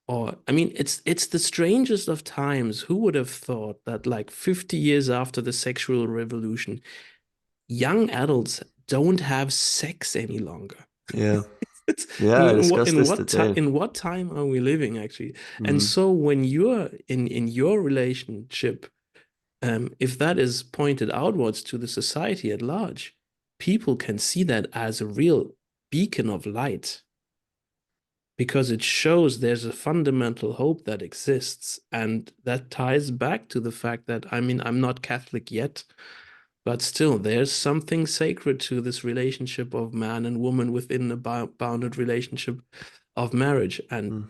Or I mean, it's the strangest of times. Who would have thought that like 50 years after the sexual revolution, young adults don't have sex any longer? Yeah. It's, I Yeah, I mean, discussed this today. in what time are we living actually? And Mm. so when you're in your relationship, if that is pointed outwards to the society at large, people can see that as a real beacon of light because it shows there's a fundamental hope that exists. And that ties back to the fact that, I mean, I'm not Catholic yet, but still, there's something sacred to this relationship of man and woman within a bounded relationship of marriage. And Mm.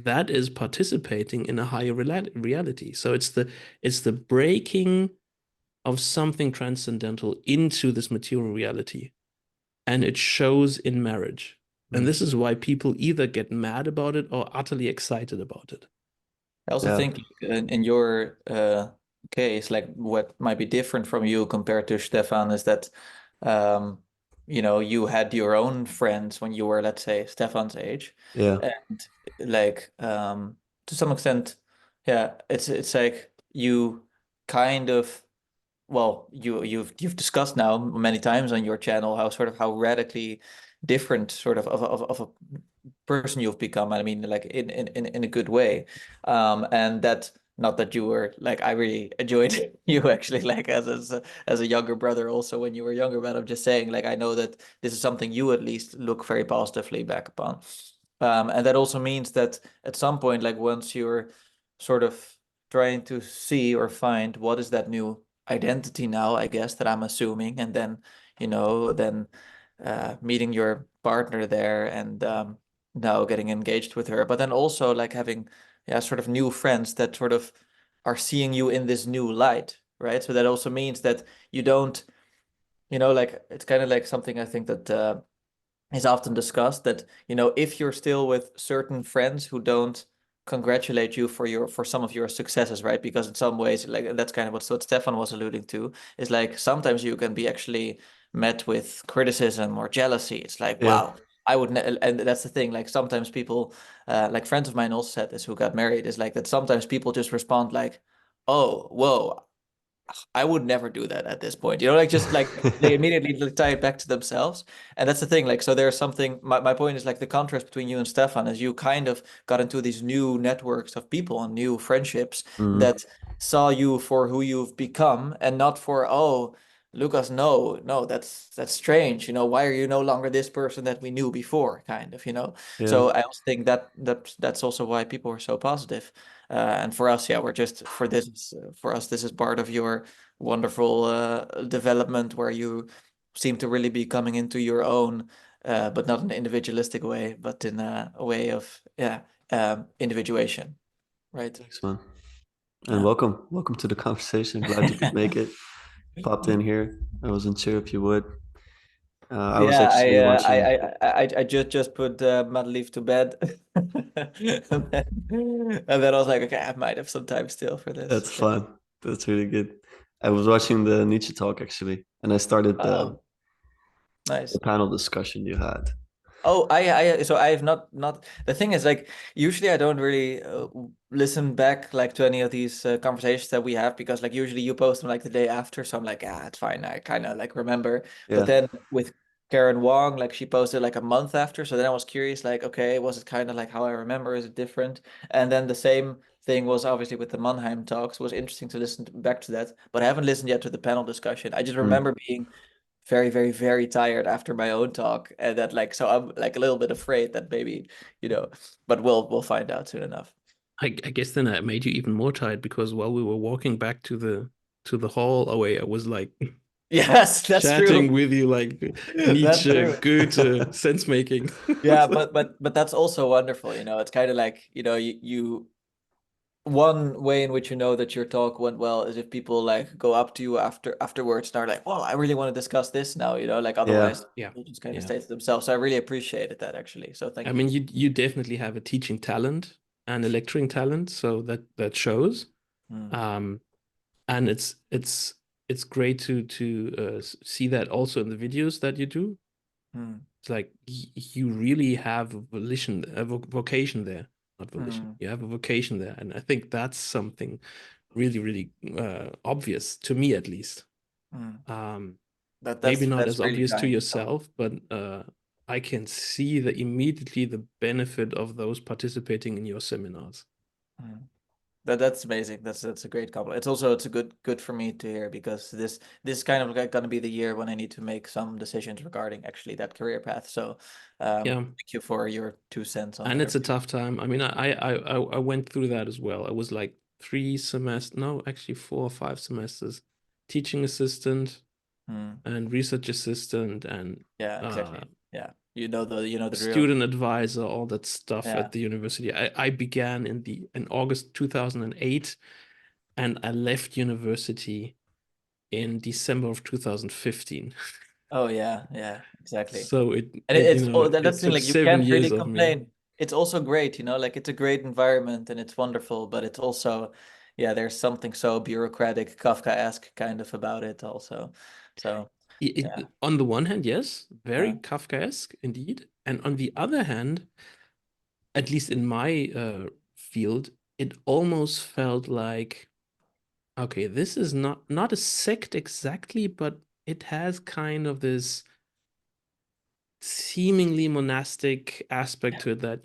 that is participating in a higher reality. So it's the breaking of something transcendental into this material reality. And it shows in marriage. And Mm. this is why people either get mad about it or utterly excited about it. I also Yeah. think in your case, like what might be different from you compared to Stefan is that, um, you had your own friends when you were, let's say, Stefan's age, Yeah. and like to some extent, yeah, it's like you kind of, well, you've discussed now many times on your channel how sort of how radically different sort of a person you've become. I mean, like in a good way. And that, not that you were like, I really enjoyed you actually like as a younger brother also when you were younger, but I'm just saying, like, I know that this is something you at least look very positively back upon. And that also means that at some point, like once you're sort of trying to see or find what is that new identity now, I guess, that I'm assuming, and then, then meeting your partner there and now getting engaged with her, but then also like having, yeah, sort of new friends that sort of are seeing you in this new light, right? So that also means that you don't, like it's kind of like something I think that is often discussed, that if you're still with certain friends who don't congratulate you for some of your successes, right? Because in some ways, like that's kind of what Stefan was alluding to, is like sometimes you can be actually met with criticism or jealousy. It's like, Yeah. wow, I would and that's the thing, like sometimes people, like friends of mine also said this who got married, is like that sometimes people just respond like, oh, whoa, I would never do that at this point. Like just like they immediately tie it back to themselves. And that's the thing. Like, so there's something, my point is like the contrast between you and Stefan is you kind of got into these new networks of people and new friendships Mm. that saw you for who you've become and not for, oh, Lucas, no, that's strange. Why are you no longer this person that we knew before, kind of. Yeah. So I also think that's also why people are so positive. And for us, yeah, we're just for us, this is part of your wonderful development where you seem to really be coming into your own, but not in an individualistic way, but in a way of, yeah, individuation, right? Thanks, man. And Yeah. welcome to the conversation. Glad you could make it. Popped in here. I wasn't sure if you would. I was Yeah, actually watching. I just put Madeleine to bed, and then I was like, okay, I might have some time still for this. That's Yeah. fun. That's really good. I was watching the Nietzsche talk actually, and I started Oh, the nice. panel discussion you had. Oh, so I have not. The thing is, like, usually I don't really listen back like to any of these conversations that we have because, like, usually you post them like the day after, so I'm like, ah, it's fine. I kind of like remember. But Yeah. then with Karen Wong, like, she posted like a month after, so then I was curious, like, okay, was it kind of like how I remember? Is it different? And then the same thing was obviously with the Mannheim talks. It was interesting to listen back to that, but I haven't listened yet to the panel discussion. I just Mm. remember being very, very, very tired after my own talk, and that like so I'm like a little bit afraid that maybe, but we'll find out soon enough. I guess then I made you even more tired because while we were walking back to the hall away, I was like Yes, that's chatting true. with you like That's Nietzsche, true. Goethe, sense making. Yeah, but that's also wonderful, you know. It's kind of like, you know, you one way in which you know that your talk went well is if people like go up to you afterwards and are like, "Well, I really want to discuss this now," you know, like Yeah. otherwise Yeah, people just kind of yeah. stay to themselves. So I really appreciated that actually. So I thank you. mean, you definitely have a teaching talent and a lecturing talent, so that shows. Mm, Um, and it's great to see that also in the videos that you do. mm, It's like you really have a volition, a vocation there, not volition. mm, You have a vocation there, and I think that's something really, really obvious to me at least. mm. Um, That maybe not that's as really obvious to kind. yourself, but I can see the immediately the benefit of those participating in your seminars. Mm. That's amazing. That's a great compliment. It's also it's a good for me to hear because this is kind of like going to be the year when I need to make some decisions regarding actually that career path. So Yeah, thank you for your 2 cents on and that. it's a tough time. I mean, I went through that as well. I was like 3 semesters, no, actually 4 or 5 semesters, teaching assistant Mm. and research assistant and Yeah, uh, exactly. Yeah, you know the drill. student advisor, all that stuff Yeah. at the university. I began in August 2008, and I left university in December of 2015. Oh yeah, yeah, exactly. So And you it's know, oh, that's it the thing, took like you 7 years can't really of me. complain. It's also great, you know, like it's a great environment and it's wonderful, but it's also, yeah, there's something so bureaucratic, Kafka-esque kind of about it also. So yeah, On the one hand, yes, very yeah, Kafkaesque indeed, and on the other hand, at least in my field, it almost felt like, okay, this is not a sect exactly, but it has kind of this seemingly monastic aspect to it, that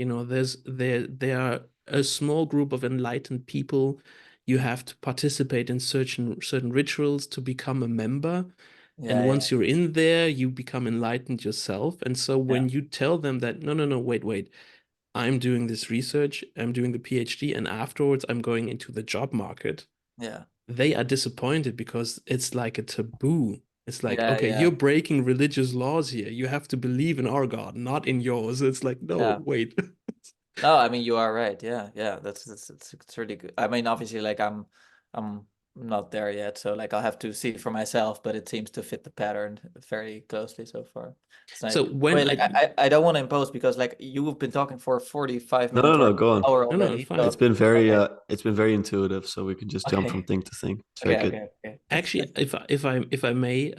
there are a small group of enlightened people. You have to participate in certain rituals to become a member, and yeah, yeah, once you're in there you become enlightened yourself. And so yeah, when you tell them that no, wait, I'm doing this research, I'm doing the PhD, and afterwards I'm going into the job market, yeah, they are disappointed because it's like a taboo. It's like, yeah, okay, yeah, you're breaking religious laws here. You have to believe in our God, not in yours. It's like, no, yeah. wait. No, I mean you are right. Yeah, yeah, it's really good. I mean, obviously, like I'm not there yet, so like I'll have to see for myself, but it seems to fit the pattern very closely so far. It's nice. So Wait, when like I don't want to impose because like you've been talking for 45 No, no, minutes or no, an go on. hour no, it's already. fine. So okay, It's been very intuitive, so we can just jump from okay, thing to thing. It's very okay, good. okay, okay. Actually, if I may,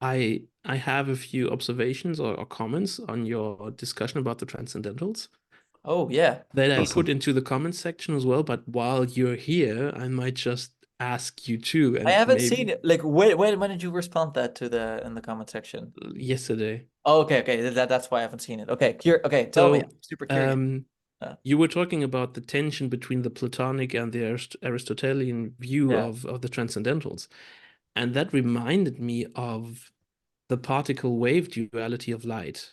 I have a few observations or comments on your discussion about the transcendentals Oh yeah, that I please. put Awesome. into the comment section as well. But while you're here, I might just ask you too, I and haven't seen maybe it. Like, when did you respond that to the in the comment section? yesterday. Oh, okay, okay. That's why I haven't seen it. Okay, okay. Tell me. I'm So, super curious. um, Uh, you were talking about the tension between the Platonic and the Aristotelian view yeah. of the transcendentals. And that reminded me of the particle wave duality of light.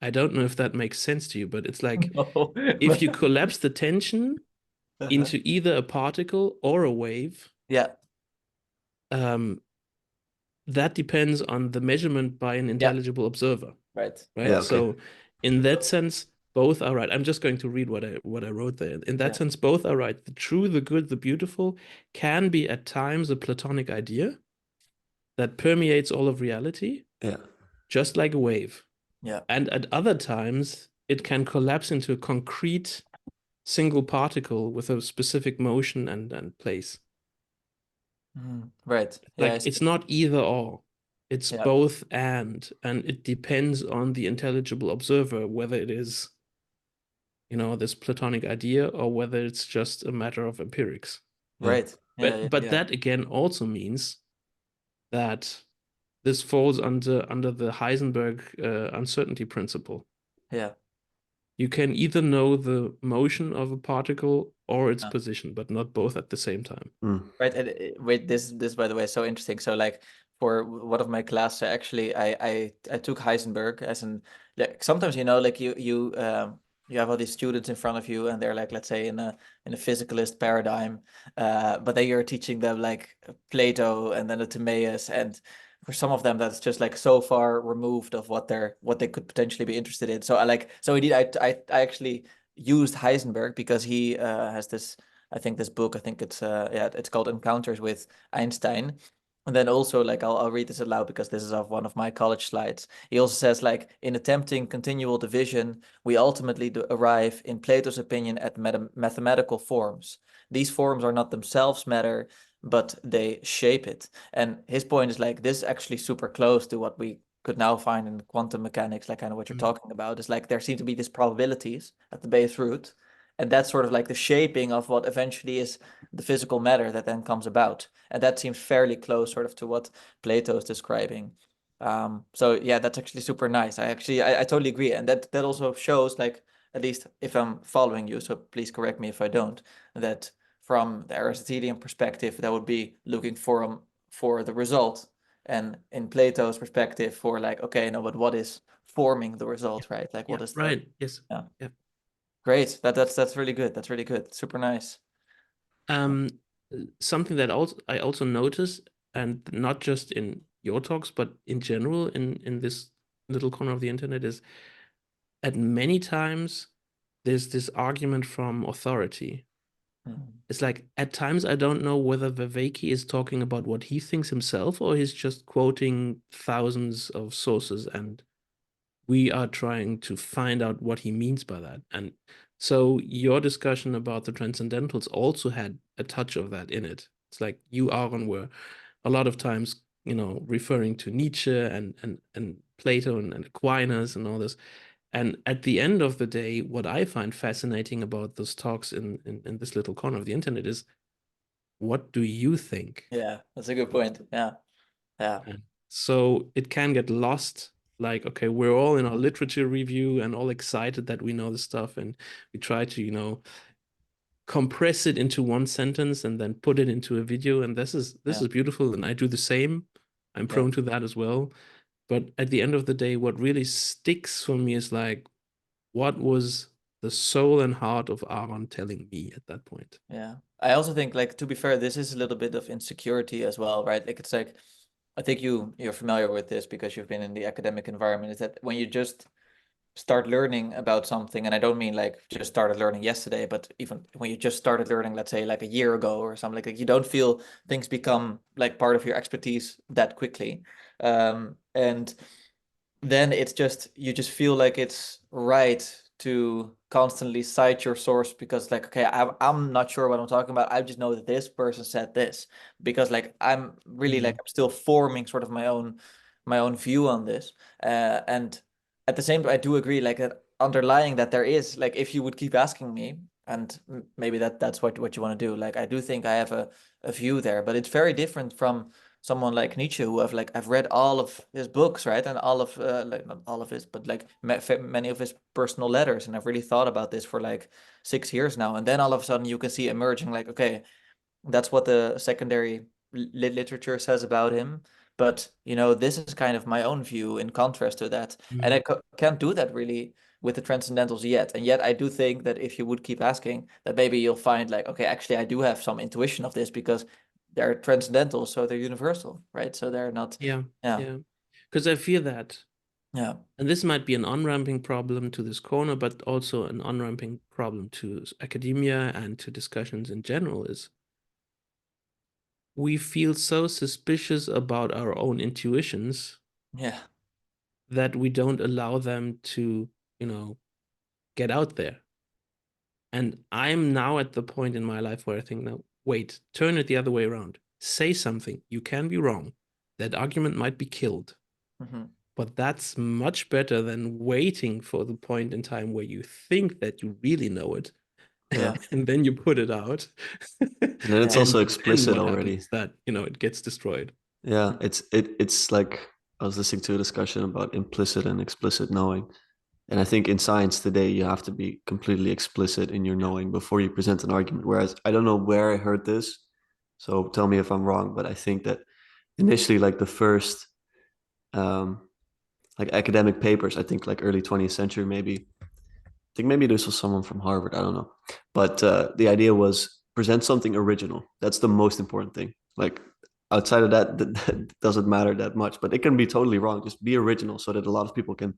I don't know if that makes sense to you, but it's like No. if you collapse the tension Uh-huh. into either a particle or a wave, Yeah. um, that depends on the measurement by an Yeah. intelligible observer, Right. Yeah, right? okay. So in that sense, both are right. I'm just going to read what I wrote there. In that Yeah. sense, both are right. The true, the good, the beautiful can be at times a Platonic idea that permeates all of reality, Yeah. just like a wave. Yeah. And at other times, it can collapse into a concrete single particle with a specific motion and place. Right. Yeah. I Like see. it's not either or, it's Yeah. both and it depends on the intelligible observer whether it is, this Platonic idea or whether it's just a matter of empirics. Yeah. Right. Yeah. But Yeah. but Yeah. that again also means that this falls under the Heisenberg uncertainty principle. Yeah. You can either know the motion of a particle or its Yeah. position, but not both at the same time. Mm. Right. And wait, this by the way is so interesting. So like for one of my classes, actually, I took Heisenberg as an like sometimes like you you have all these students in front of you, and they're like, let's say, in a physicalist paradigm, but then you're teaching them like Plato and then the Timaeus, and for some of them that's just like so far removed of what they could potentially be interested in. So indeed I actually used Heisenberg because he has this, I think this book, I think it's it's called Encounters with Einstein. And then also, like, I'll read this aloud because this is of one of my college slides. He also says, like, in attempting continual division, we ultimately arrive, in Plato's opinion, at mathematical forms. These forms are not themselves matter, but they shape it. And his point is, like, this is actually super close to what we could now find in quantum mechanics, like kind of what you're talking about. Is like there seem to be these probabilities at the base root, and that's sort of like the shaping of what eventually is the physical matter that then comes about. And that seems fairly close sort of to what Plato is describing. So yeah, that's actually super nice. I totally agree. And that also shows, like, at least if I'm following you, so please correct me if I don't, that from the Aristotelian perspective, that would be looking for the result. And in Plato's perspective, for like, okay, no, but what is forming the result, right? Like, what is the, right? Yes. yeah. Yeah. Great. That's really good. That's really good. Super nice. Um, something that I also notice, and not just in your talks, but in general in this little corner of the internet, is at many times there's this argument from authority. It's like at times I don't know whether Viveki is talking about what he thinks himself or he's just quoting thousands of sources, and we are trying to find out what he means by that. And so your discussion about the transcendentals also had a touch of that in it. It's like you, Aaron, were a lot of times, referring to Nietzsche and Plato and Aquinas and all this. And at the end of the day, what I find fascinating about those talks in this little corner of the internet is, what do you think? Yeah, that's a good point. Yeah. Yeah. And so it can get lost. Like, okay, we're all in our literature review and all excited that we know the stuff, and we try to, compress it into one sentence and then put it into a video. And this is beautiful. And I do the same. I'm prone to that as well. But at the end of the day, what really sticks for me is like, what was the soul and heart of Aaron telling me at that point? Yeah. I also think, like, to be fair, this is a little bit of insecurity as well, right? Like, it's like, I think you're familiar with this because you've been in the academic environment, is that when you just start learning about something, and I don't mean like just started learning yesterday, but even when you just started learning, let's say like a year ago or something, like you don't feel things become like part of your expertise that quickly. And then it's just, you just feel like it's right to constantly cite your source because, like, okay, I'm not sure what I'm talking about. I just know that this person said this, because like I'm really like I'm still forming sort of my own view on this. And at the same time, I do agree, like, that underlying that there is, like, if you would keep asking me, and maybe that's what you want to do. Like, I do think I have a view there, but it's very different from someone like Nietzsche, who I've read all of his books, right, and all of like, not all of his, but like many of his personal letters, and I've really thought about this for like 6 years now. And then all of a sudden you can see emerging, like, okay, that's what the secondary literature says about him, but this is kind of my own view in contrast to that. And I can't do that really with the transcendentals yet. And yet I do think that if you would keep asking, that maybe you'll find, like, okay, actually I do have some intuition of this, because they're transcendental, so they're universal, right? So they're not. Yeah. Yeah. Because I fear that. Yeah. And this might be an on-ramping problem to this corner, but also an on-ramping problem to academia and to discussions in general, is we feel so suspicious about our own intuitions Yeah. that we don't allow them to, get out there. And I'm now at the point in my life where I think, no, wait, turn it the other way around. Say something. You can be wrong. That argument might be killed. But that's much better than waiting for the point in time where you think that you really know it. Yeah. And then you put it out. And then it's also explicit what already. happens is that, it gets destroyed. Yeah, it's like I was listening to a discussion about implicit and explicit knowing. And I think in science today, you have to be completely explicit in your knowing before you present an argument. Whereas I don't know where I heard this, so tell me if I'm wrong, but I think that initially, like the first like academic papers, I think like early 20th century maybe, think maybe this was someone from Harvard, I don't know, but the idea was present something original. That's the most important thing. Like outside of that, that doesn't matter that much, but it can be totally wrong. Just be original so that a lot of people can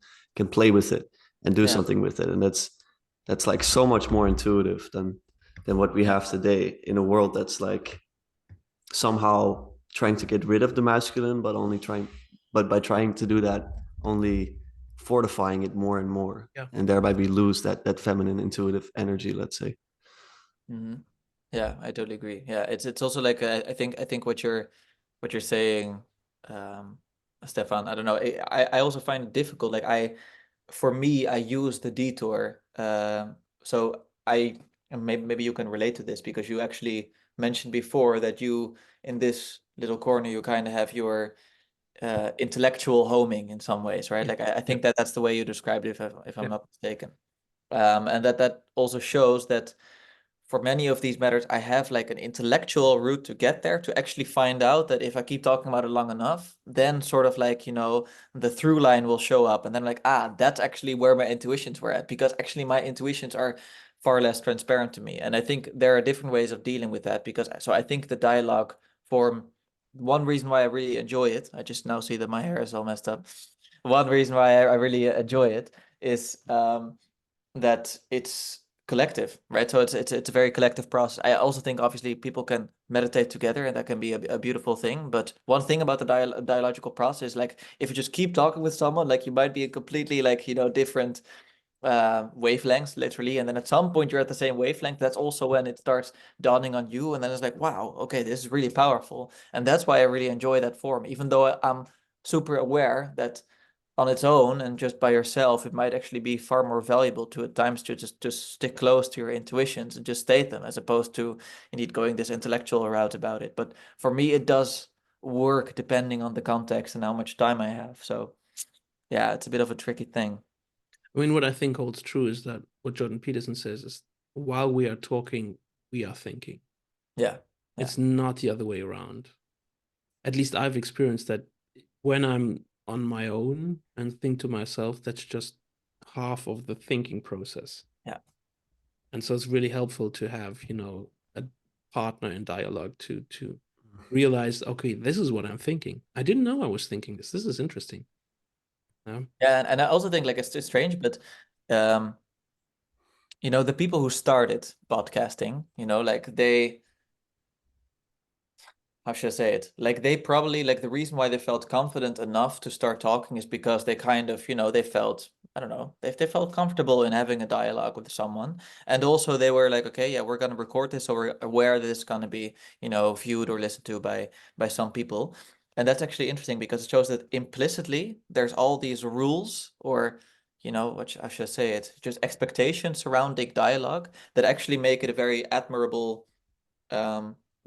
play with it and do Yeah. something with it. And that's like so much more intuitive than what we have today in a world that's like somehow trying to get rid of the masculine, but by trying to do that, only fortifying it more and more, Yeah. and thereby we lose that feminine intuitive energy, let's say. Mm-hmm. Yeah, I totally agree. Yeah, it's also like I think what you're saying, Stefan. I don't know. I also find it difficult. Like for me, I use the detour. So and maybe you can relate to this because you actually mentioned before that you in this little corner you kind of have your intellectual homing in some ways, right? Yeah. Like I Yeah. think that's the way you described it, if I'm Yeah. not mistaken. And that also shows that for many of these matters, I have like an intellectual route to get there to actually find out that if I keep talking about it long enough, then sort of like, the through line will show up. And then like, that's actually where my intuitions were at, because actually my intuitions are far less transparent to me. And I think there are different ways of dealing with that so I think the dialogue form, one reason why I really enjoy it, I just now see that my hair is all messed up. One reason why I really enjoy it is that it's collective, right? So it's a very collective process. I also think obviously people can meditate together, and that can be a beautiful thing. But one thing about the dialogical process, like if you just keep talking with someone, like you might be a completely like different wavelengths, literally, and then at some point you're at the same wavelength. That's also when it starts dawning on you, and then it's like, wow, okay, this is really powerful. And that's why I really enjoy that form, even though I'm super aware that on its own and just by yourself, it might actually be far more valuable to at times to just stick close to your intuitions and just state them, as opposed to indeed going this intellectual route about it. But for me, it does work depending on the context and how much time I have. So yeah, it's a bit of a tricky thing. I mean, what I think holds true is that what Jordan Peterson says is while we are talking, we are thinking. Yeah. It's not the other way around. At least I've experienced that when I'm on my own and think to myself, that's just half of the thinking process. Yeah. And so it's really helpful to have, a partner in dialogue to realize, okay, this is what I'm thinking. I didn't know I was thinking this. This is interesting. Yeah, and I also think like it's strange, but the people who started podcasting, like how should I say it? Like they probably, like the reason why they felt confident enough to start talking is because they kind of, they felt, I don't know, they felt comfortable in having a dialogue with someone. And also they were like, okay, yeah, we're going to record this, so we're aware that it's going to be, viewed or listened to by some people. And that's actually interesting because it shows that implicitly there's all these rules or, how should I say it? Just expectations surrounding dialogue that actually make it a very admirable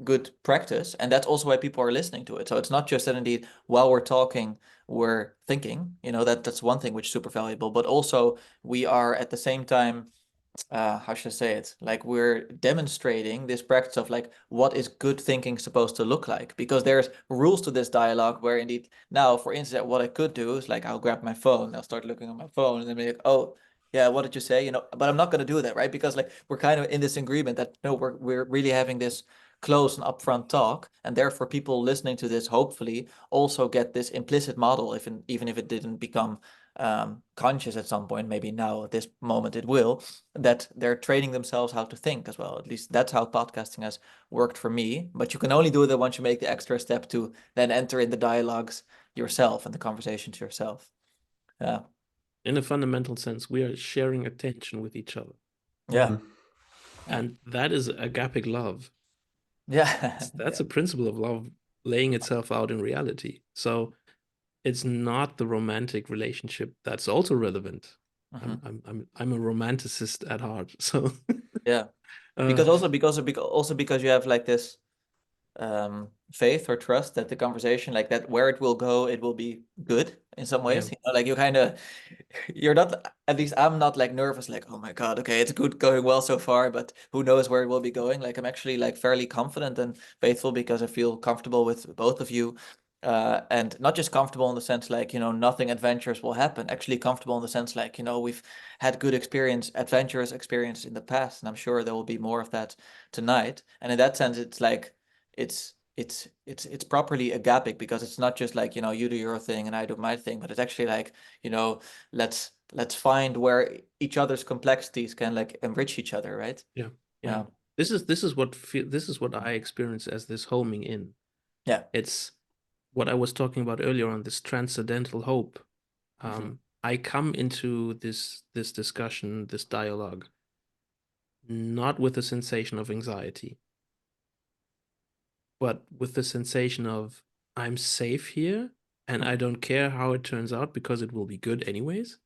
good practice, and that's also why people are listening to it. So it's not just that indeed while we're talking we're thinking, that's one thing which is super valuable, but also we are at the same time how should I say it, like we're demonstrating this practice of like what is good thinking supposed to look like, because there's rules to this dialogue where indeed now, for instance, what I could do is like I'll grab my phone, I'll start looking on my phone, and then be like, oh yeah, what did you say, but I'm not going to do that, right? Because like we're kind of in this agreement that no, we're really having this close and upfront talk, and therefore people listening to this hopefully also get this implicit model, even if it didn't become conscious at some point, maybe now at this moment it will, that they're training themselves how to think as well. At least that's how podcasting has worked for me, but you can only do that once you make the extra step to then enter in the dialogues yourself and the conversations yourself. Yeah. In a fundamental sense, we are sharing attention with each other. Yeah. Mhm. And that is agapic love. Yeah. That's a principle of love laying itself out in reality. So it's not the romantic relationship that's also relevant. I'm a romanticist at heart. So yeah. Because you have like this faith or trust that the conversation, like that, where it will go, it will be good in some ways. Yeah. Like you're not, at least I'm not like nervous, like, oh my God, okay, it's good, going well so far, but who knows where it will be going. Like I'm actually like fairly confident and faithful because I feel comfortable with both of you. And not just comfortable in the sense like, nothing adventurous will happen. Actually comfortable in the sense like, we've had good adventurous experience in the past, and I'm sure there will be more of that tonight. And in that sense, it's like it's properly agapic, because it's not just like, you do your thing and I do my thing, but it's actually like, let's find where each other's complexities can like enrich each other, right? Yeah. This is what I experience as this homing in. Yeah. It's what I was talking about earlier on, this transcendental hope. I come into this discussion, this dialogue, not with a sensation of anxiety, but with the sensation of I'm safe here and I don't care how it turns out because it will be good anyways.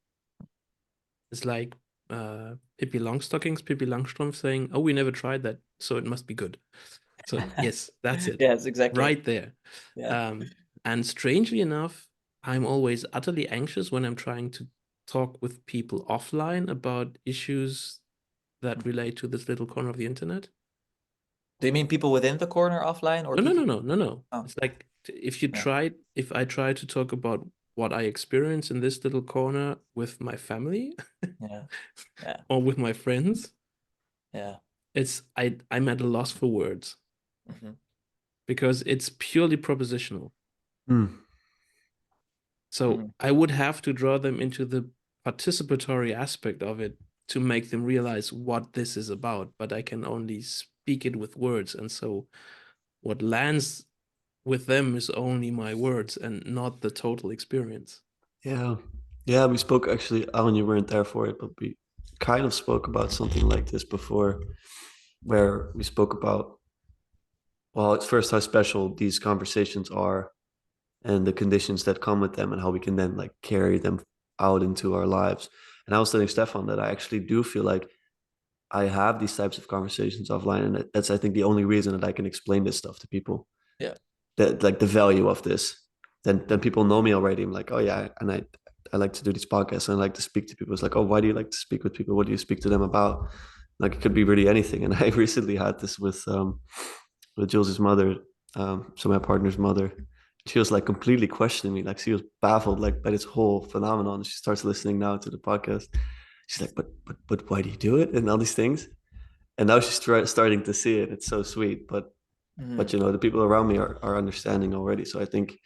It's like Pippi Langstrumpf saying, "Oh, we never tried that, so it must be good." So yes, that's it. Yes, exactly. Right there. Yeah. And strangely enough, I'm always utterly anxious when I'm trying to talk with people offline about issues that relate to this little corner of the internet. Do you mean people within the corner offline, or people? No. Oh. It's like if I try to talk about what I experience in this little corner with my family Yeah. or with my friends, Yeah. I'm at a loss for words because it's purely propositional. So I would have to draw them into the participatory aspect of it to make them realize what this is about, but I can only speak it with words. And so what lands with them is only my words and not the total experience. Yeah, we spoke actually, Alan, you weren't there for it, but we kind of spoke about something like this before, where we spoke about, well, it's first how special these conversations are and the conditions that come with them and how we can then like carry them out into our lives. And I was telling Stephan that I actually do feel like I have these types of conversations offline, and that's, I think, the only reason that I can explain this stuff to people. Yeah. That like the value of this. Then people know me already. I'm like, oh yeah, and I like to do these podcasts and I like to speak to people. It's like, oh, why do you like to speak with people? What do you speak to them about? Like it could be really anything. And I recently had this with Jules's mother, so my partner's mother. She was like completely questioning me, like she was baffled like by this whole phenomenon. She starts listening now to the podcast. She's like, but why do you do it and all these things? And now she's starting to see it. It's so sweet, but the people around me are understanding already. So I think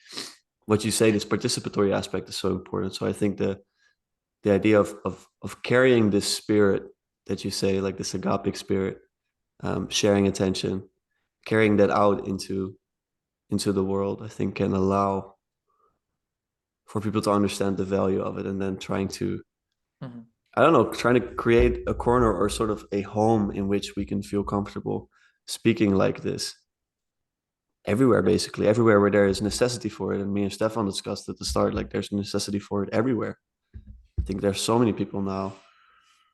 what you say, this participatory aspect, is so important. So I think the idea of carrying this spirit that you say, like this agapic spirit, sharing attention, carrying that out into the world, I think can allow for people to understand the value of it, and then trying to, I don't know, trying to create a corner or sort of a home in which we can feel comfortable speaking like this everywhere, basically everywhere where there is necessity for it. And me and Stephan discussed at the start, like there's necessity for it everywhere. I think there's so many people now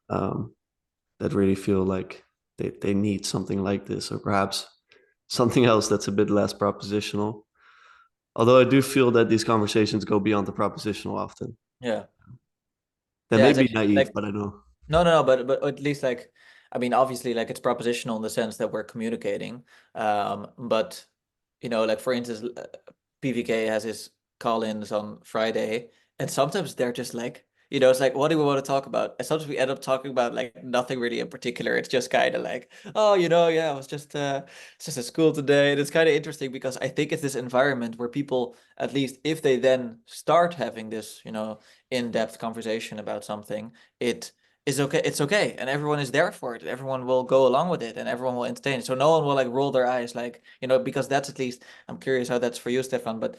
that really feel like they need something like this, or perhaps something else that's a bit less propositional. Although I do feel that these conversations go beyond the propositional often. Yeah. That may be naive, like, but I know. No, but at least like, I mean, obviously like it's propositional in the sense that we're communicating. But like for instance, PVK has his call-ins on Friday, and sometimes they're just like, it's like, what do we want to talk about? And sometimes we end up talking about like nothing really in particular. It's just kind of like, oh, yeah, it's just at school today. And it's kind of interesting because I think it's this environment where people, at least if they then start having this, in-depth conversation about something, it is okay. It's okay. And everyone is there for it. Everyone will go along with it and everyone will entertain it. So no one will like roll their eyes, like, because that's, at least, I'm curious how that's for you, Stephan, but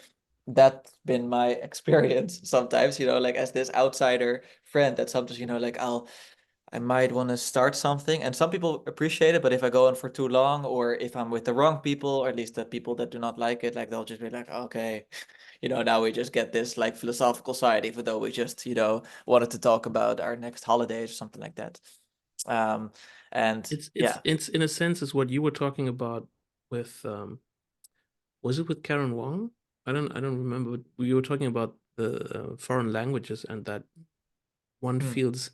that's been my experience sometimes, like as this outsider friend, that sometimes, like I might want to start something, and some people appreciate it, but if I go on for too long, or if I'm with the wrong people, or at least the people that do not like it, like they'll just be like, okay, now we just get this like philosophical side, even though we just, wanted to talk about our next holidays or something like that. And it's in a sense is what you were talking about with was it with Karen Wong? I don't remember, but we were talking about the foreign languages and that one feels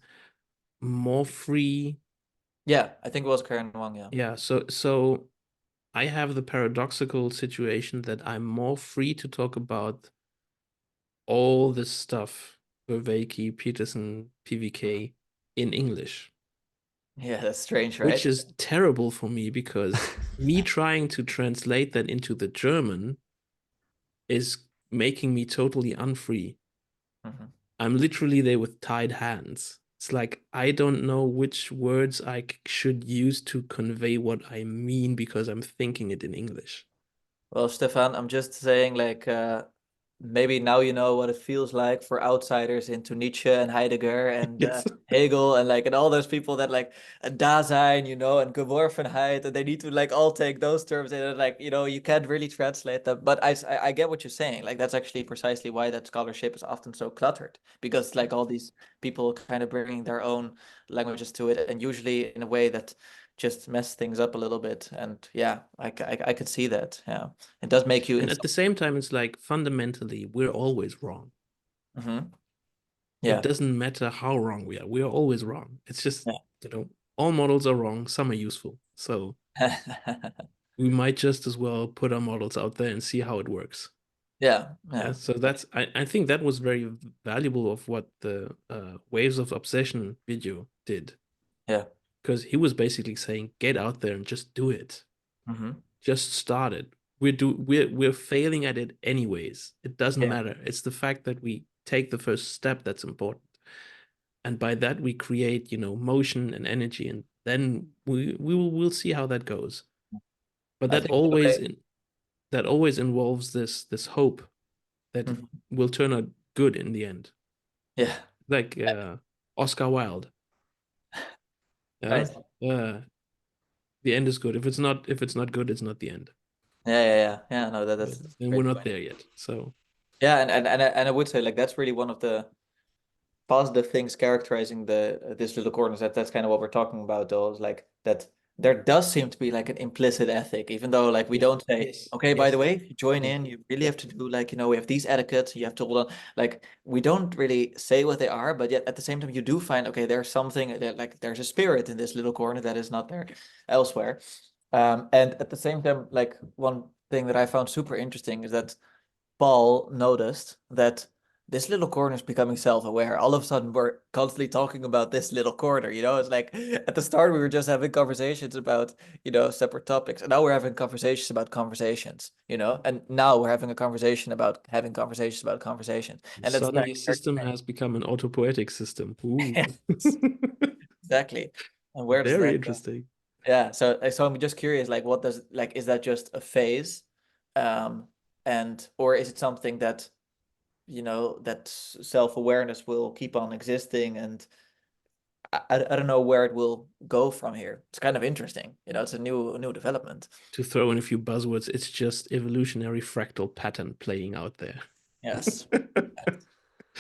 more free. Yeah, I think it was Karen Wong. Yeah. Yeah. So I have the paradoxical situation that I'm more free to talk about all this stuff, Vervaeke, Peterson, PVK, in English, Yeah, that's strange, right? which is terrible for me because me trying to translate that into the German is making me totally unfree. Mhm. I'm literally there with tied hands. It's like I don't know which words I should use to convey what I mean because I'm thinking it in English. Well, Stefan, I'm just saying, like, maybe now you know what it feels like for outsiders into Nietzsche and Heidegger and Yes. Hegel and all those people that like Dasein, and Geworfenheit, and they need to like all take those terms and like, you can't really translate them. But I get what you're saying. Like, that's actually precisely why that scholarship is often so cluttered, because like all these people kind of bringing their own languages to it, and usually in a way that just mess things up a little bit. And yeah, I could see that. Yeah. It does make you And at the same time, it's like fundamentally, we're always wrong. Mm-hmm. It Yeah. doesn't matter how wrong we are. We are always wrong. It's just, all models are wrong. Some are useful. So Yeah. we might just as well put our models out there and see how it works. Yeah. Yeah. So that's, I think that was very valuable of what the Waves of Obsession video did. Yeah. Because he was basically saying, get out there and just do it. Mm-hmm. Just start it. We're failing at it anyways. It doesn't Yeah. matter. It's the fact that we take the first step that's important. And by that we create, motion and energy, and then we'll see how that goes. But I that think the way. always involves this hope that Mhm. will turn out good in the end. Yeah. Like Oscar Wilde. Yeah. Right. The end is good. If it's not good, it's not the end. Yeah. No, that's a And we're great not point. there yet. So Yeah, and I would say like that's really one of the positive things characterizing the this little corner. That's kind of what we're talking about, though, is like that there does seem to be like an implicit ethic, even though like we don't say, yes, okay, by the way, if you join yeah. in, you really have to do like, we have these etiquettes, you have to hold on. Like, we don't really say what they are, but yet at the same time you do find, okay, there's something that like there's a spirit in this little corner that is not there elsewhere. And at the same time, like one thing that I found super interesting is that Paul noticed that this little corner is becoming self-aware. All of a sudden, we're constantly talking about this little corner. It's like at the start we were just having conversations about, separate topics, and now we're having conversations about conversations. And now we're having a conversation about having conversations about conversations, and that's Suddenly like a system has become an autopoietic system. Ooh. yes, exactly. And where does Very that go? interesting. Yeah, so I'm just curious, like, what does like is that just a phase, um, and or is it something that that self-awareness will keep on existing, and I don't know where it will go from here. It's kind of interesting. It's a new development. To throw in a few buzzwords, it's just evolutionary fractal pattern playing out there. Yes,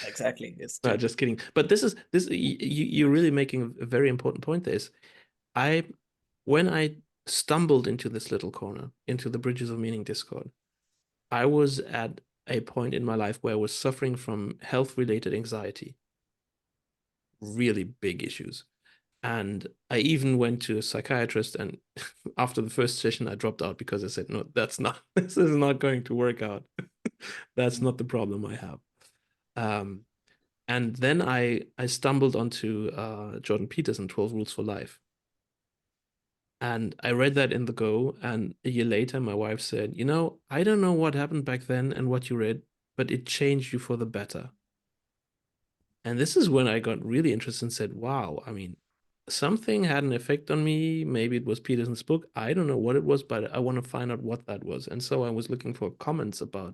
exactly. It's No, true. just kidding. But you're really making a very important point. When I stumbled into this little corner, into the Bridges of Meaning Discord, I was at a point in my life where I was suffering from health-related anxiety, really big issues. And I even went to a psychiatrist, and after the first session, I dropped out because I said, no, this is not going to work out. That's not the problem I have. And then I stumbled onto Jordan Peterson, 12 Rules for Life. And I read that in the Go, and a year later, my wife said, I don't know what happened back then and what you read, but it changed you for the better. And this is when I got really interested and said, wow, I mean, something had an effect on me. Maybe it was Peterson's book. I don't know what it was, but I want to find out what that was. And so I was looking for comments about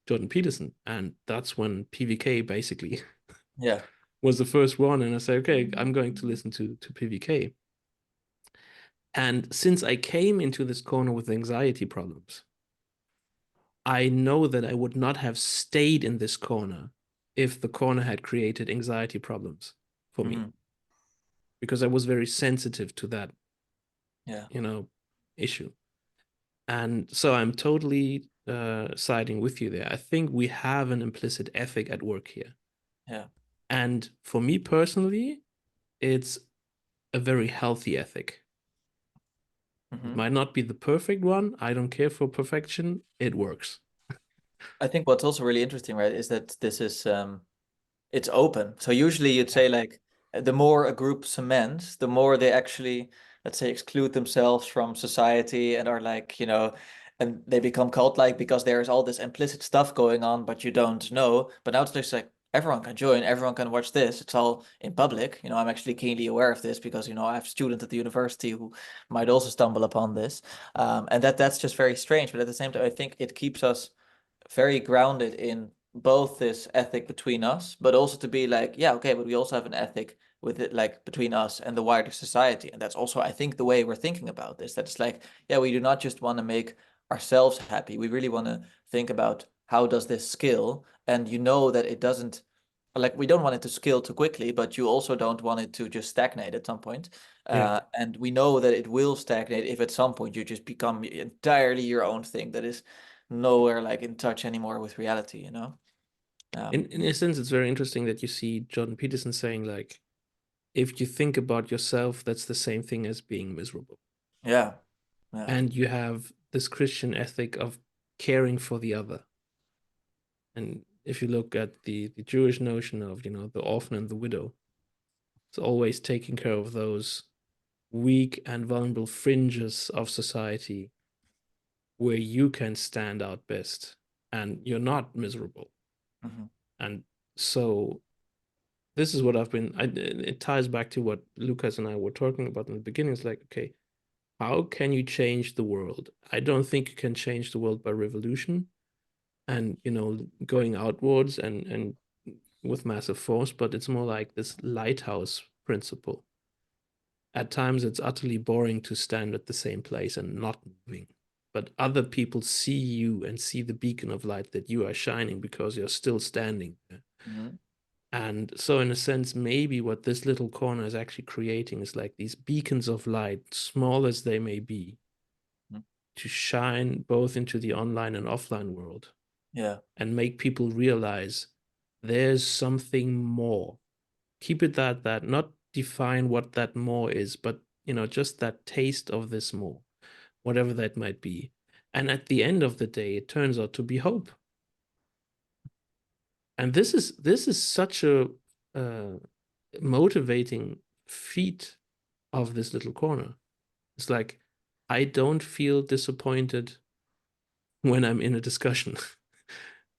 Jordan Peterson. And that's when PVK basically Yeah. was the first one. And I said, okay, I'm going to listen to PVK. And since I came into this corner with anxiety problems, I know that I would not have stayed in this corner if the corner had created anxiety problems for me, because I was very sensitive to that, Yeah. issue. And so I'm totally siding with you there. I think we have an implicit ethic at work here. Yeah. And for me personally, it's a very healthy ethic. It might not be the perfect one. I don't care for perfection. It works. I think what's also really interesting, right, is that this is it's open. So usually you'd say like the more a group cements, the more they actually, let's say, exclude themselves from society and are like, and they become cult-like because there's all this implicit stuff going on, but you don't know. But now it's just like everyone can join, everyone can watch this. It's all in public. I'm actually keenly aware of this because, I have students at the university who might also stumble upon this. And that's just very strange. But at the same time, I think it keeps us very grounded in both this ethic between us, but also to be like, yeah, okay, but we also have an ethic with it, like between us and the wider society. And that's also, I think, the way we're thinking about this. That it's like, yeah, we do not just want to make ourselves happy. We really want to think about how does this scale? And that it doesn't, like, we don't want it to scale too quickly, but you also don't want it to just stagnate at some point. And we know that it will stagnate if at some point you just become entirely your own thing that is nowhere like in touch anymore with reality. In a sense, it's very interesting that you see Jordan Peterson saying, like, if you think about yourself, that's the same thing as being miserable. Yeah. And you have this Christian ethic of caring for the other. And if you look at the Jewish notion of, the orphan and the widow, it's always taking care of those weak and vulnerable fringes of society where you can stand out best and you're not miserable. And so this is what it ties back to what Lucas and I were talking about in the beginning. It's like, okay, how can you change the world? I don't think you can change the world by revolution and, going outwards and with massive force, but it's more like this lighthouse principle. At times it's utterly boring to stand at the same place and not moving, but other people see you and see the beacon of light that you are shining because you're still standing there. And so in a sense, maybe what this little corner is actually creating is like these beacons of light, small as they may be, to shine both into the online and offline world. Yeah. And make people realize there's something more. Keep it that, not define what that more is, but just that taste of this more, whatever that might be. And at the end of the day, it turns out to be hope. And this is such a motivating feat of this little corner. It's like, I don't feel disappointed when I'm in a discussion.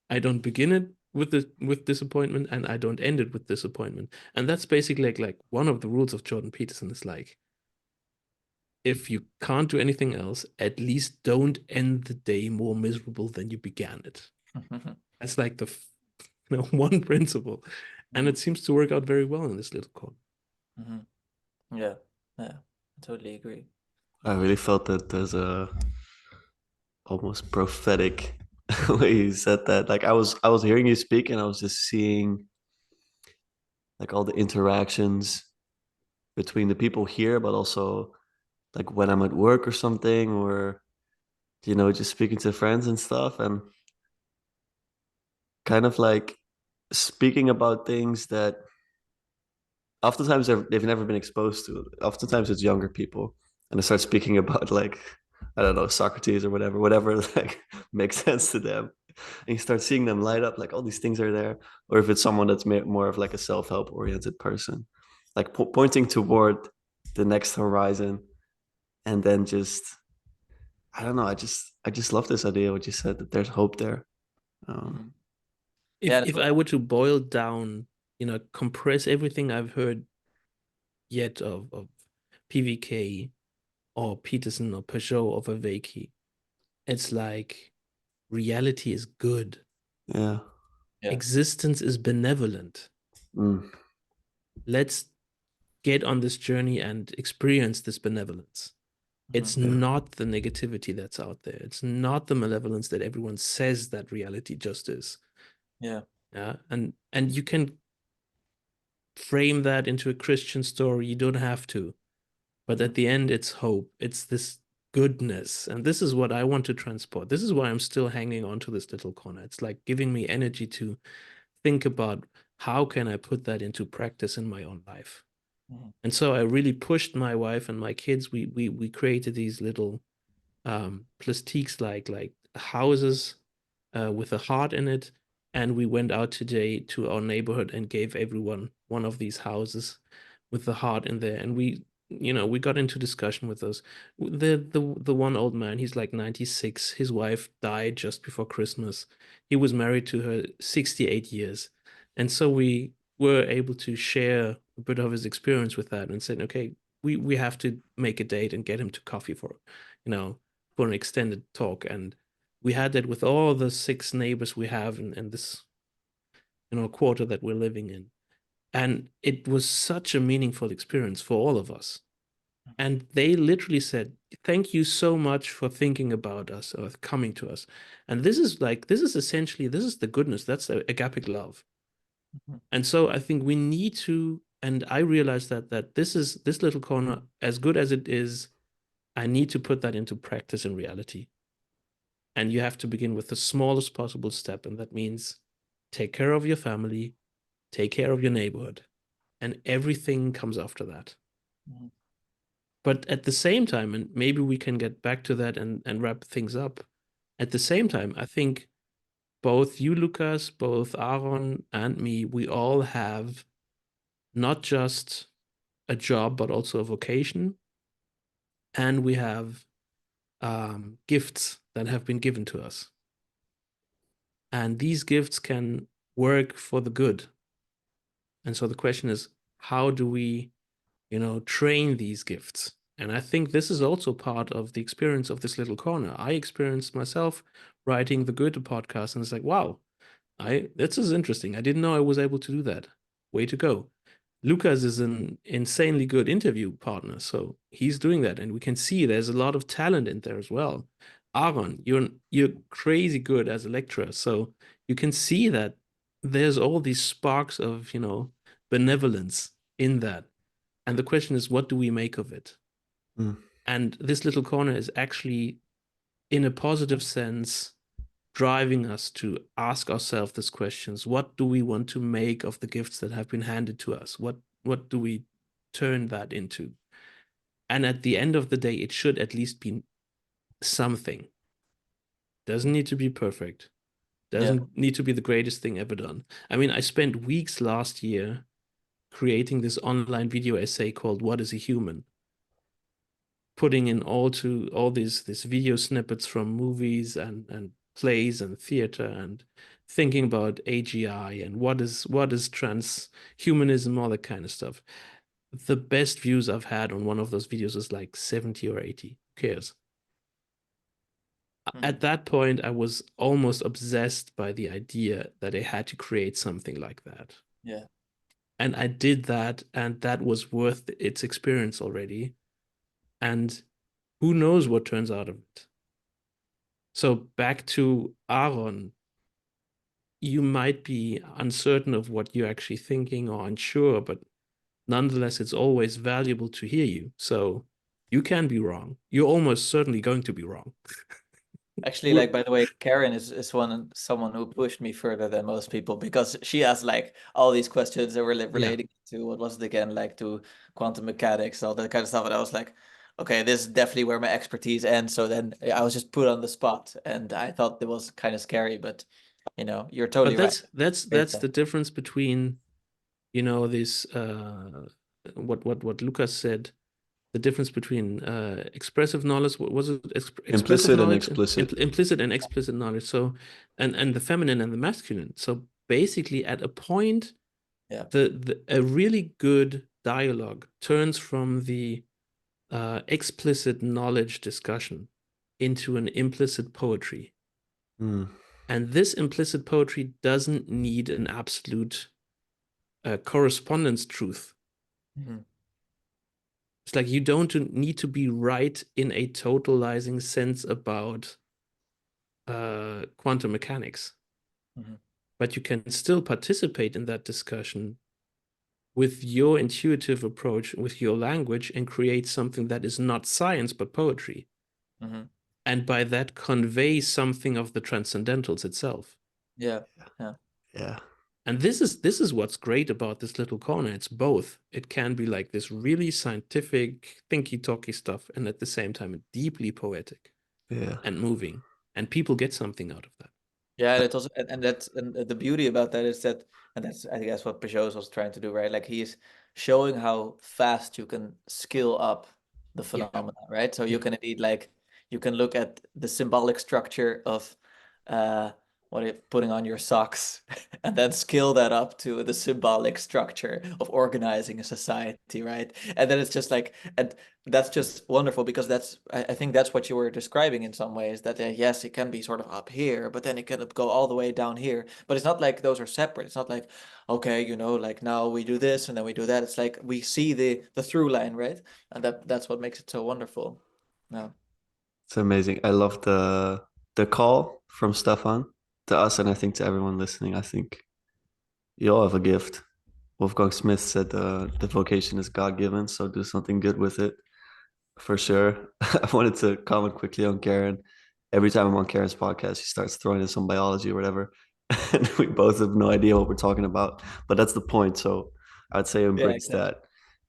I don't begin it with disappointment, and I don't end it with disappointment. And that's basically like one of the rules of Jordan Peterson is like, if you can't do anything else, at least don't end the day more miserable than you began it. That's like the one principle. And it seems to work out very well in this little corner. Yeah, I totally agree. I really felt that there's a almost prophetic way you said that. Like I was hearing you speak and I was just seeing like all the interactions between the people here, but also like when I'm at work or something, or just speaking to friends and stuff, and kind of like speaking about things that oftentimes they've never been exposed to. Oftentimes it's younger people, and they start speaking about like, I don't know, Socrates or whatever like makes sense to them. And you start seeing them light up, like all these things are there. Or if it's someone that's more of like a self-help oriented person, like pointing toward the next horizon, and then just, I don't know, I just love this idea what you said, that there's hope there. If I were to boil down, compress everything I've heard yet of PVK or Peterson or Peugeot or Vervaeke, it's like reality is good. Yeah. Existence is benevolent. Let's get on this journey and experience this benevolence. It's not the negativity that's out there. It's not the malevolence that everyone says that reality just is. Yeah. And you can frame that into a Christian story. You don't have to. But at the end, it's hope. It's this goodness. And this is what I want to transport. This is why I'm still hanging on to this little corner. It's like giving me energy to think about how can I put that into practice in my own life. And so I really pushed my wife and my kids. We created these little plastiques like houses with a heart in it. And we went out today to our neighborhood and gave everyone one of these houses with the heart in there. And we got into discussion with those. The one old man, he's like 96. His wife died just before Christmas. He was married to her 68 years. And so we were able to share a bit of his experience with that and said, okay, we have to make a date and get him to coffee for an extended talk. And we had that with all the 6 neighbors we have in this quarter that we're living in. And it was such a meaningful experience for all of us. And they literally said, thank you so much for thinking about us or coming to us. And this is essentially the goodness. That's the agapic love. And so I think we need to, and I realized that this little corner, as good as it is, I need to put that into practice in reality. And you have to begin with the smallest possible step. And that means take care of your family, take care of your neighborhood, and everything comes after that. But at the same time, and maybe we can get back to that and wrap things up. At the same time, I think both you, Lucas, both Aaron and me, we all have not just a job, but also a vocation. And we have gifts that have been given to us. And these gifts can work for the good. And so the question is, how do we, train these gifts? And I think this is also part of the experience of this little corner. I experienced myself writing the Goethe podcast, and it's like, wow, this is interesting. I didn't know I was able to do that. Way to go. Lucas is an insanely good interview partner, so he's doing that, and we can see there's a lot of talent in there as well. Aaron, you're crazy good as a lecturer, so you can see that there's all these sparks of benevolence in that, and the question is, what do we make of it? And this little corner is actually, in a positive sense, driving us to ask ourselves these questions. What do we want to make of the gifts that have been handed to us? What do we turn that into? And at the end of the day, it should at least be something. Doesn't need to be perfect. Doesn't need to be the greatest thing ever done. I mean, I spent weeks last year creating this online video essay called What is a Human? Putting in all these video snippets from movies and plays and theater, and thinking about AGI and what is transhumanism, all that kind of stuff. The best views I've had on one of those videos is like 70 or 80. Who cares? At that point, I was almost obsessed by the idea that I had to create something like that. Yeah. And I did that, and that was worth its experience already. And who knows what turns out of it? So back to Aaron, you might be uncertain of what you're actually thinking or unsure, but nonetheless, it's always valuable to hear you. So you can be wrong. You're almost certainly going to be wrong. Actually, like, by the way, Karen is someone who pushed me further than most people, because she asked like all these questions that were relating to, what was it again, like to quantum mechanics, all that kind of stuff. And I was like, okay, this is definitely where my expertise ends. So then I was just put on the spot, and I thought it was kind of scary, but you're totally right. That's the difference between, this what Lucas said. The difference between expressive knowledge, what was it? Implicit and explicit. Implicit and explicit knowledge. So, and the feminine and the masculine. So basically, at a point, a really good dialogue turns from the explicit knowledge discussion into an implicit poetry. And this implicit poetry doesn't need an absolute correspondence truth. It's like you don't need to be right in a totalizing sense about quantum mechanics. But you can still participate in that discussion with your intuitive approach, with your language, and create something that is not science, but poetry. And by that, convey something of the transcendentals itself. Yeah. And this is what's great about this little corner. It's both. It can be like this really scientific, thinky-talky stuff, and at the same time, deeply poetic and moving. And people get something out of that. Yeah, and it also and the beauty about that is that, and that's, I think that's what Peugeot was trying to do, right? Like he's showing how fast you can scale up the phenomena, right? So you can indeed, like, you can look at the symbolic structure of putting on your socks and then scale that up to the symbolic structure of organizing a society, right? And then it's just like, and that's just wonderful, because that's, I think that's what you were describing in some ways, that yes, it can be sort of up here, but then it can go all the way down here. But it's not like those are separate. It's not like, okay, like now we do this and then we do that. It's like we see the through line, right? And that's what makes it so wonderful. Yeah. It's amazing. I love the call from Stephan to us, and I think to everyone listening. I think you all have a gift. Wolfgang Smith said the vocation is God-given, so do something good with it, for sure. I wanted to comment quickly on Karen. Every time I'm on Karen's podcast, she starts throwing in some biology or whatever, and we both have no idea what we're talking about. But that's the point. So I'd say embrace that.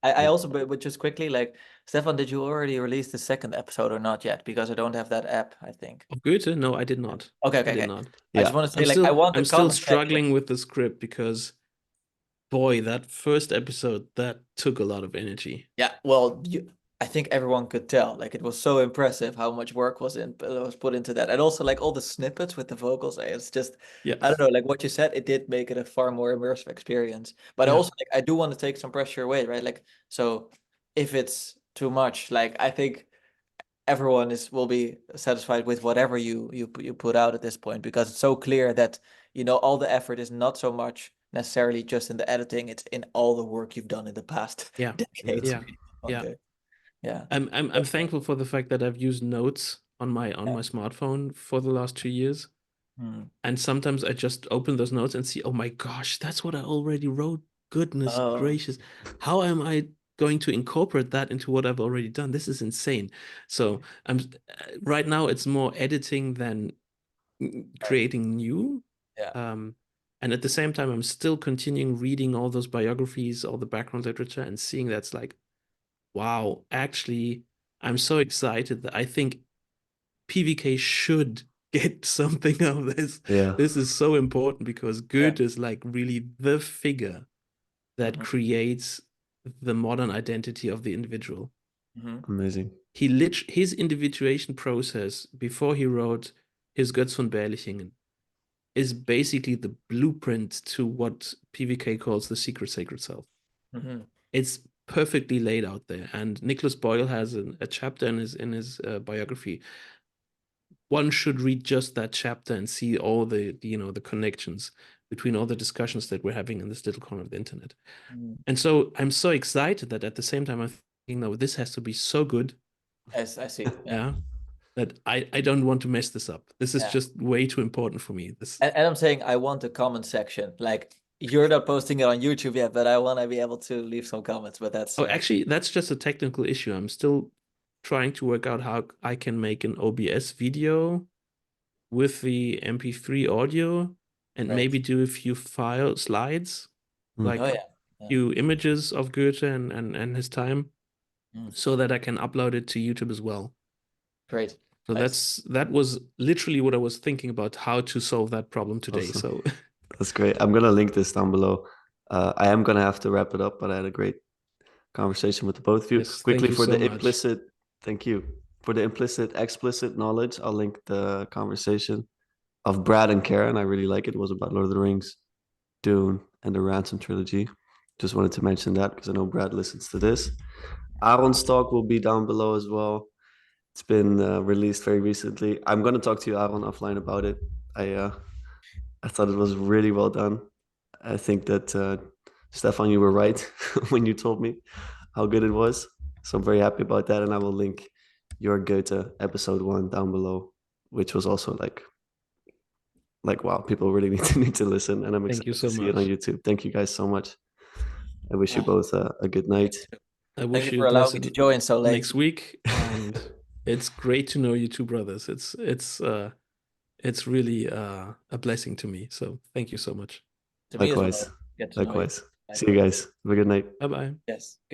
I also, but just quickly, like, Stephan, did you already release the second episode or not yet? Because I don't have that app, I think. Of Goethe? No, I did not. Okay, I did okay. not. I just want to say, I want the I'm still comment section. struggling with the script because, boy, that first episode, that took a lot of energy. Yeah, well, I think everyone could tell. Like, it was so impressive how much work was put into that, and also like all the snippets with the vocals. It's just, I don't know, like what you said, it did make it a far more immersive experience. But also, like, I do want to take some pressure away, right? Like, so if it's too much, like, I think everyone will be satisfied with whatever you put out at this point, because it's so clear that all the effort is not so much necessarily just in the editing, it's in all the work you've done in the past decades. Yeah. I'm thankful for the fact that I've used notes on my smartphone for the last 2 years. And sometimes I just open those notes and see, oh my gosh, that's what I already wrote. Goodness gracious. How am I going to incorporate that into what I've already done? This is insane. So right now it's more editing than creating new. And at the same time, I'm still continuing reading all those biographies, all the background literature, and seeing that's like, wow, actually, I'm so excited that I think PVK should get something out of this. This is so important because Goethe is like really the figure that creates the modern identity of the individual. Amazing. His individuation process before he wrote his Götz von Berlichingen is basically the blueprint to what PVK calls the secret sacred self. It's perfectly laid out there, and Nicholas Boyle has a chapter in his biography. One should read just that chapter and see all the the connections between all the discussions that we're having in this little corner of the internet. And so I'm so excited that at the same time I'm thinking, no, this has to be so good. Yes, I see. That I don't want to mess this up. This is just way too important for me. And I'm saying I want a comment section. Like, you're not posting it on YouTube yet, but I want to be able to leave some comments. But that's actually, that's just a technical issue. I'm still trying to work out how I can make an OBS video with the MP3 audio and maybe do a few slides, like a few images of Goethe and his time, so that I can upload it to YouTube as well. Great. So that was literally what I was thinking about, how to solve that problem today. Awesome. So that's great. I'm gonna link this down below. I am gonna have to wrap it up, but I had a great conversation with the both of you. Yes, Quickly, for the implicit, thank you. For the implicit, explicit knowledge, I'll link the conversation of Brad and Karen. I really like it. It was about Lord of the Rings, Dune, and the Ransom trilogy. Just wanted to mention that because I know Brad listens to this. Aron's talk will be down below as well. It's been released very recently. I'm going to talk to you, Aron, offline about it. I thought it was really well done. I think that Stephan, you were right when you told me how good it was. So I'm very happy about that. And I will link your Goethe episode 1 down below, which was also like wow, people really need to listen. And I'm excited to see it on YouTube. Thank you guys so much. I wish you both a good night. I wish you for allowing me to join so late next week. And it's great to know you two brothers. It's really a blessing to me. So thank you so much. To me as Likewise. well. Get to know you. Likewise. See you guys. Have a good night. Bye bye. Yes. Good.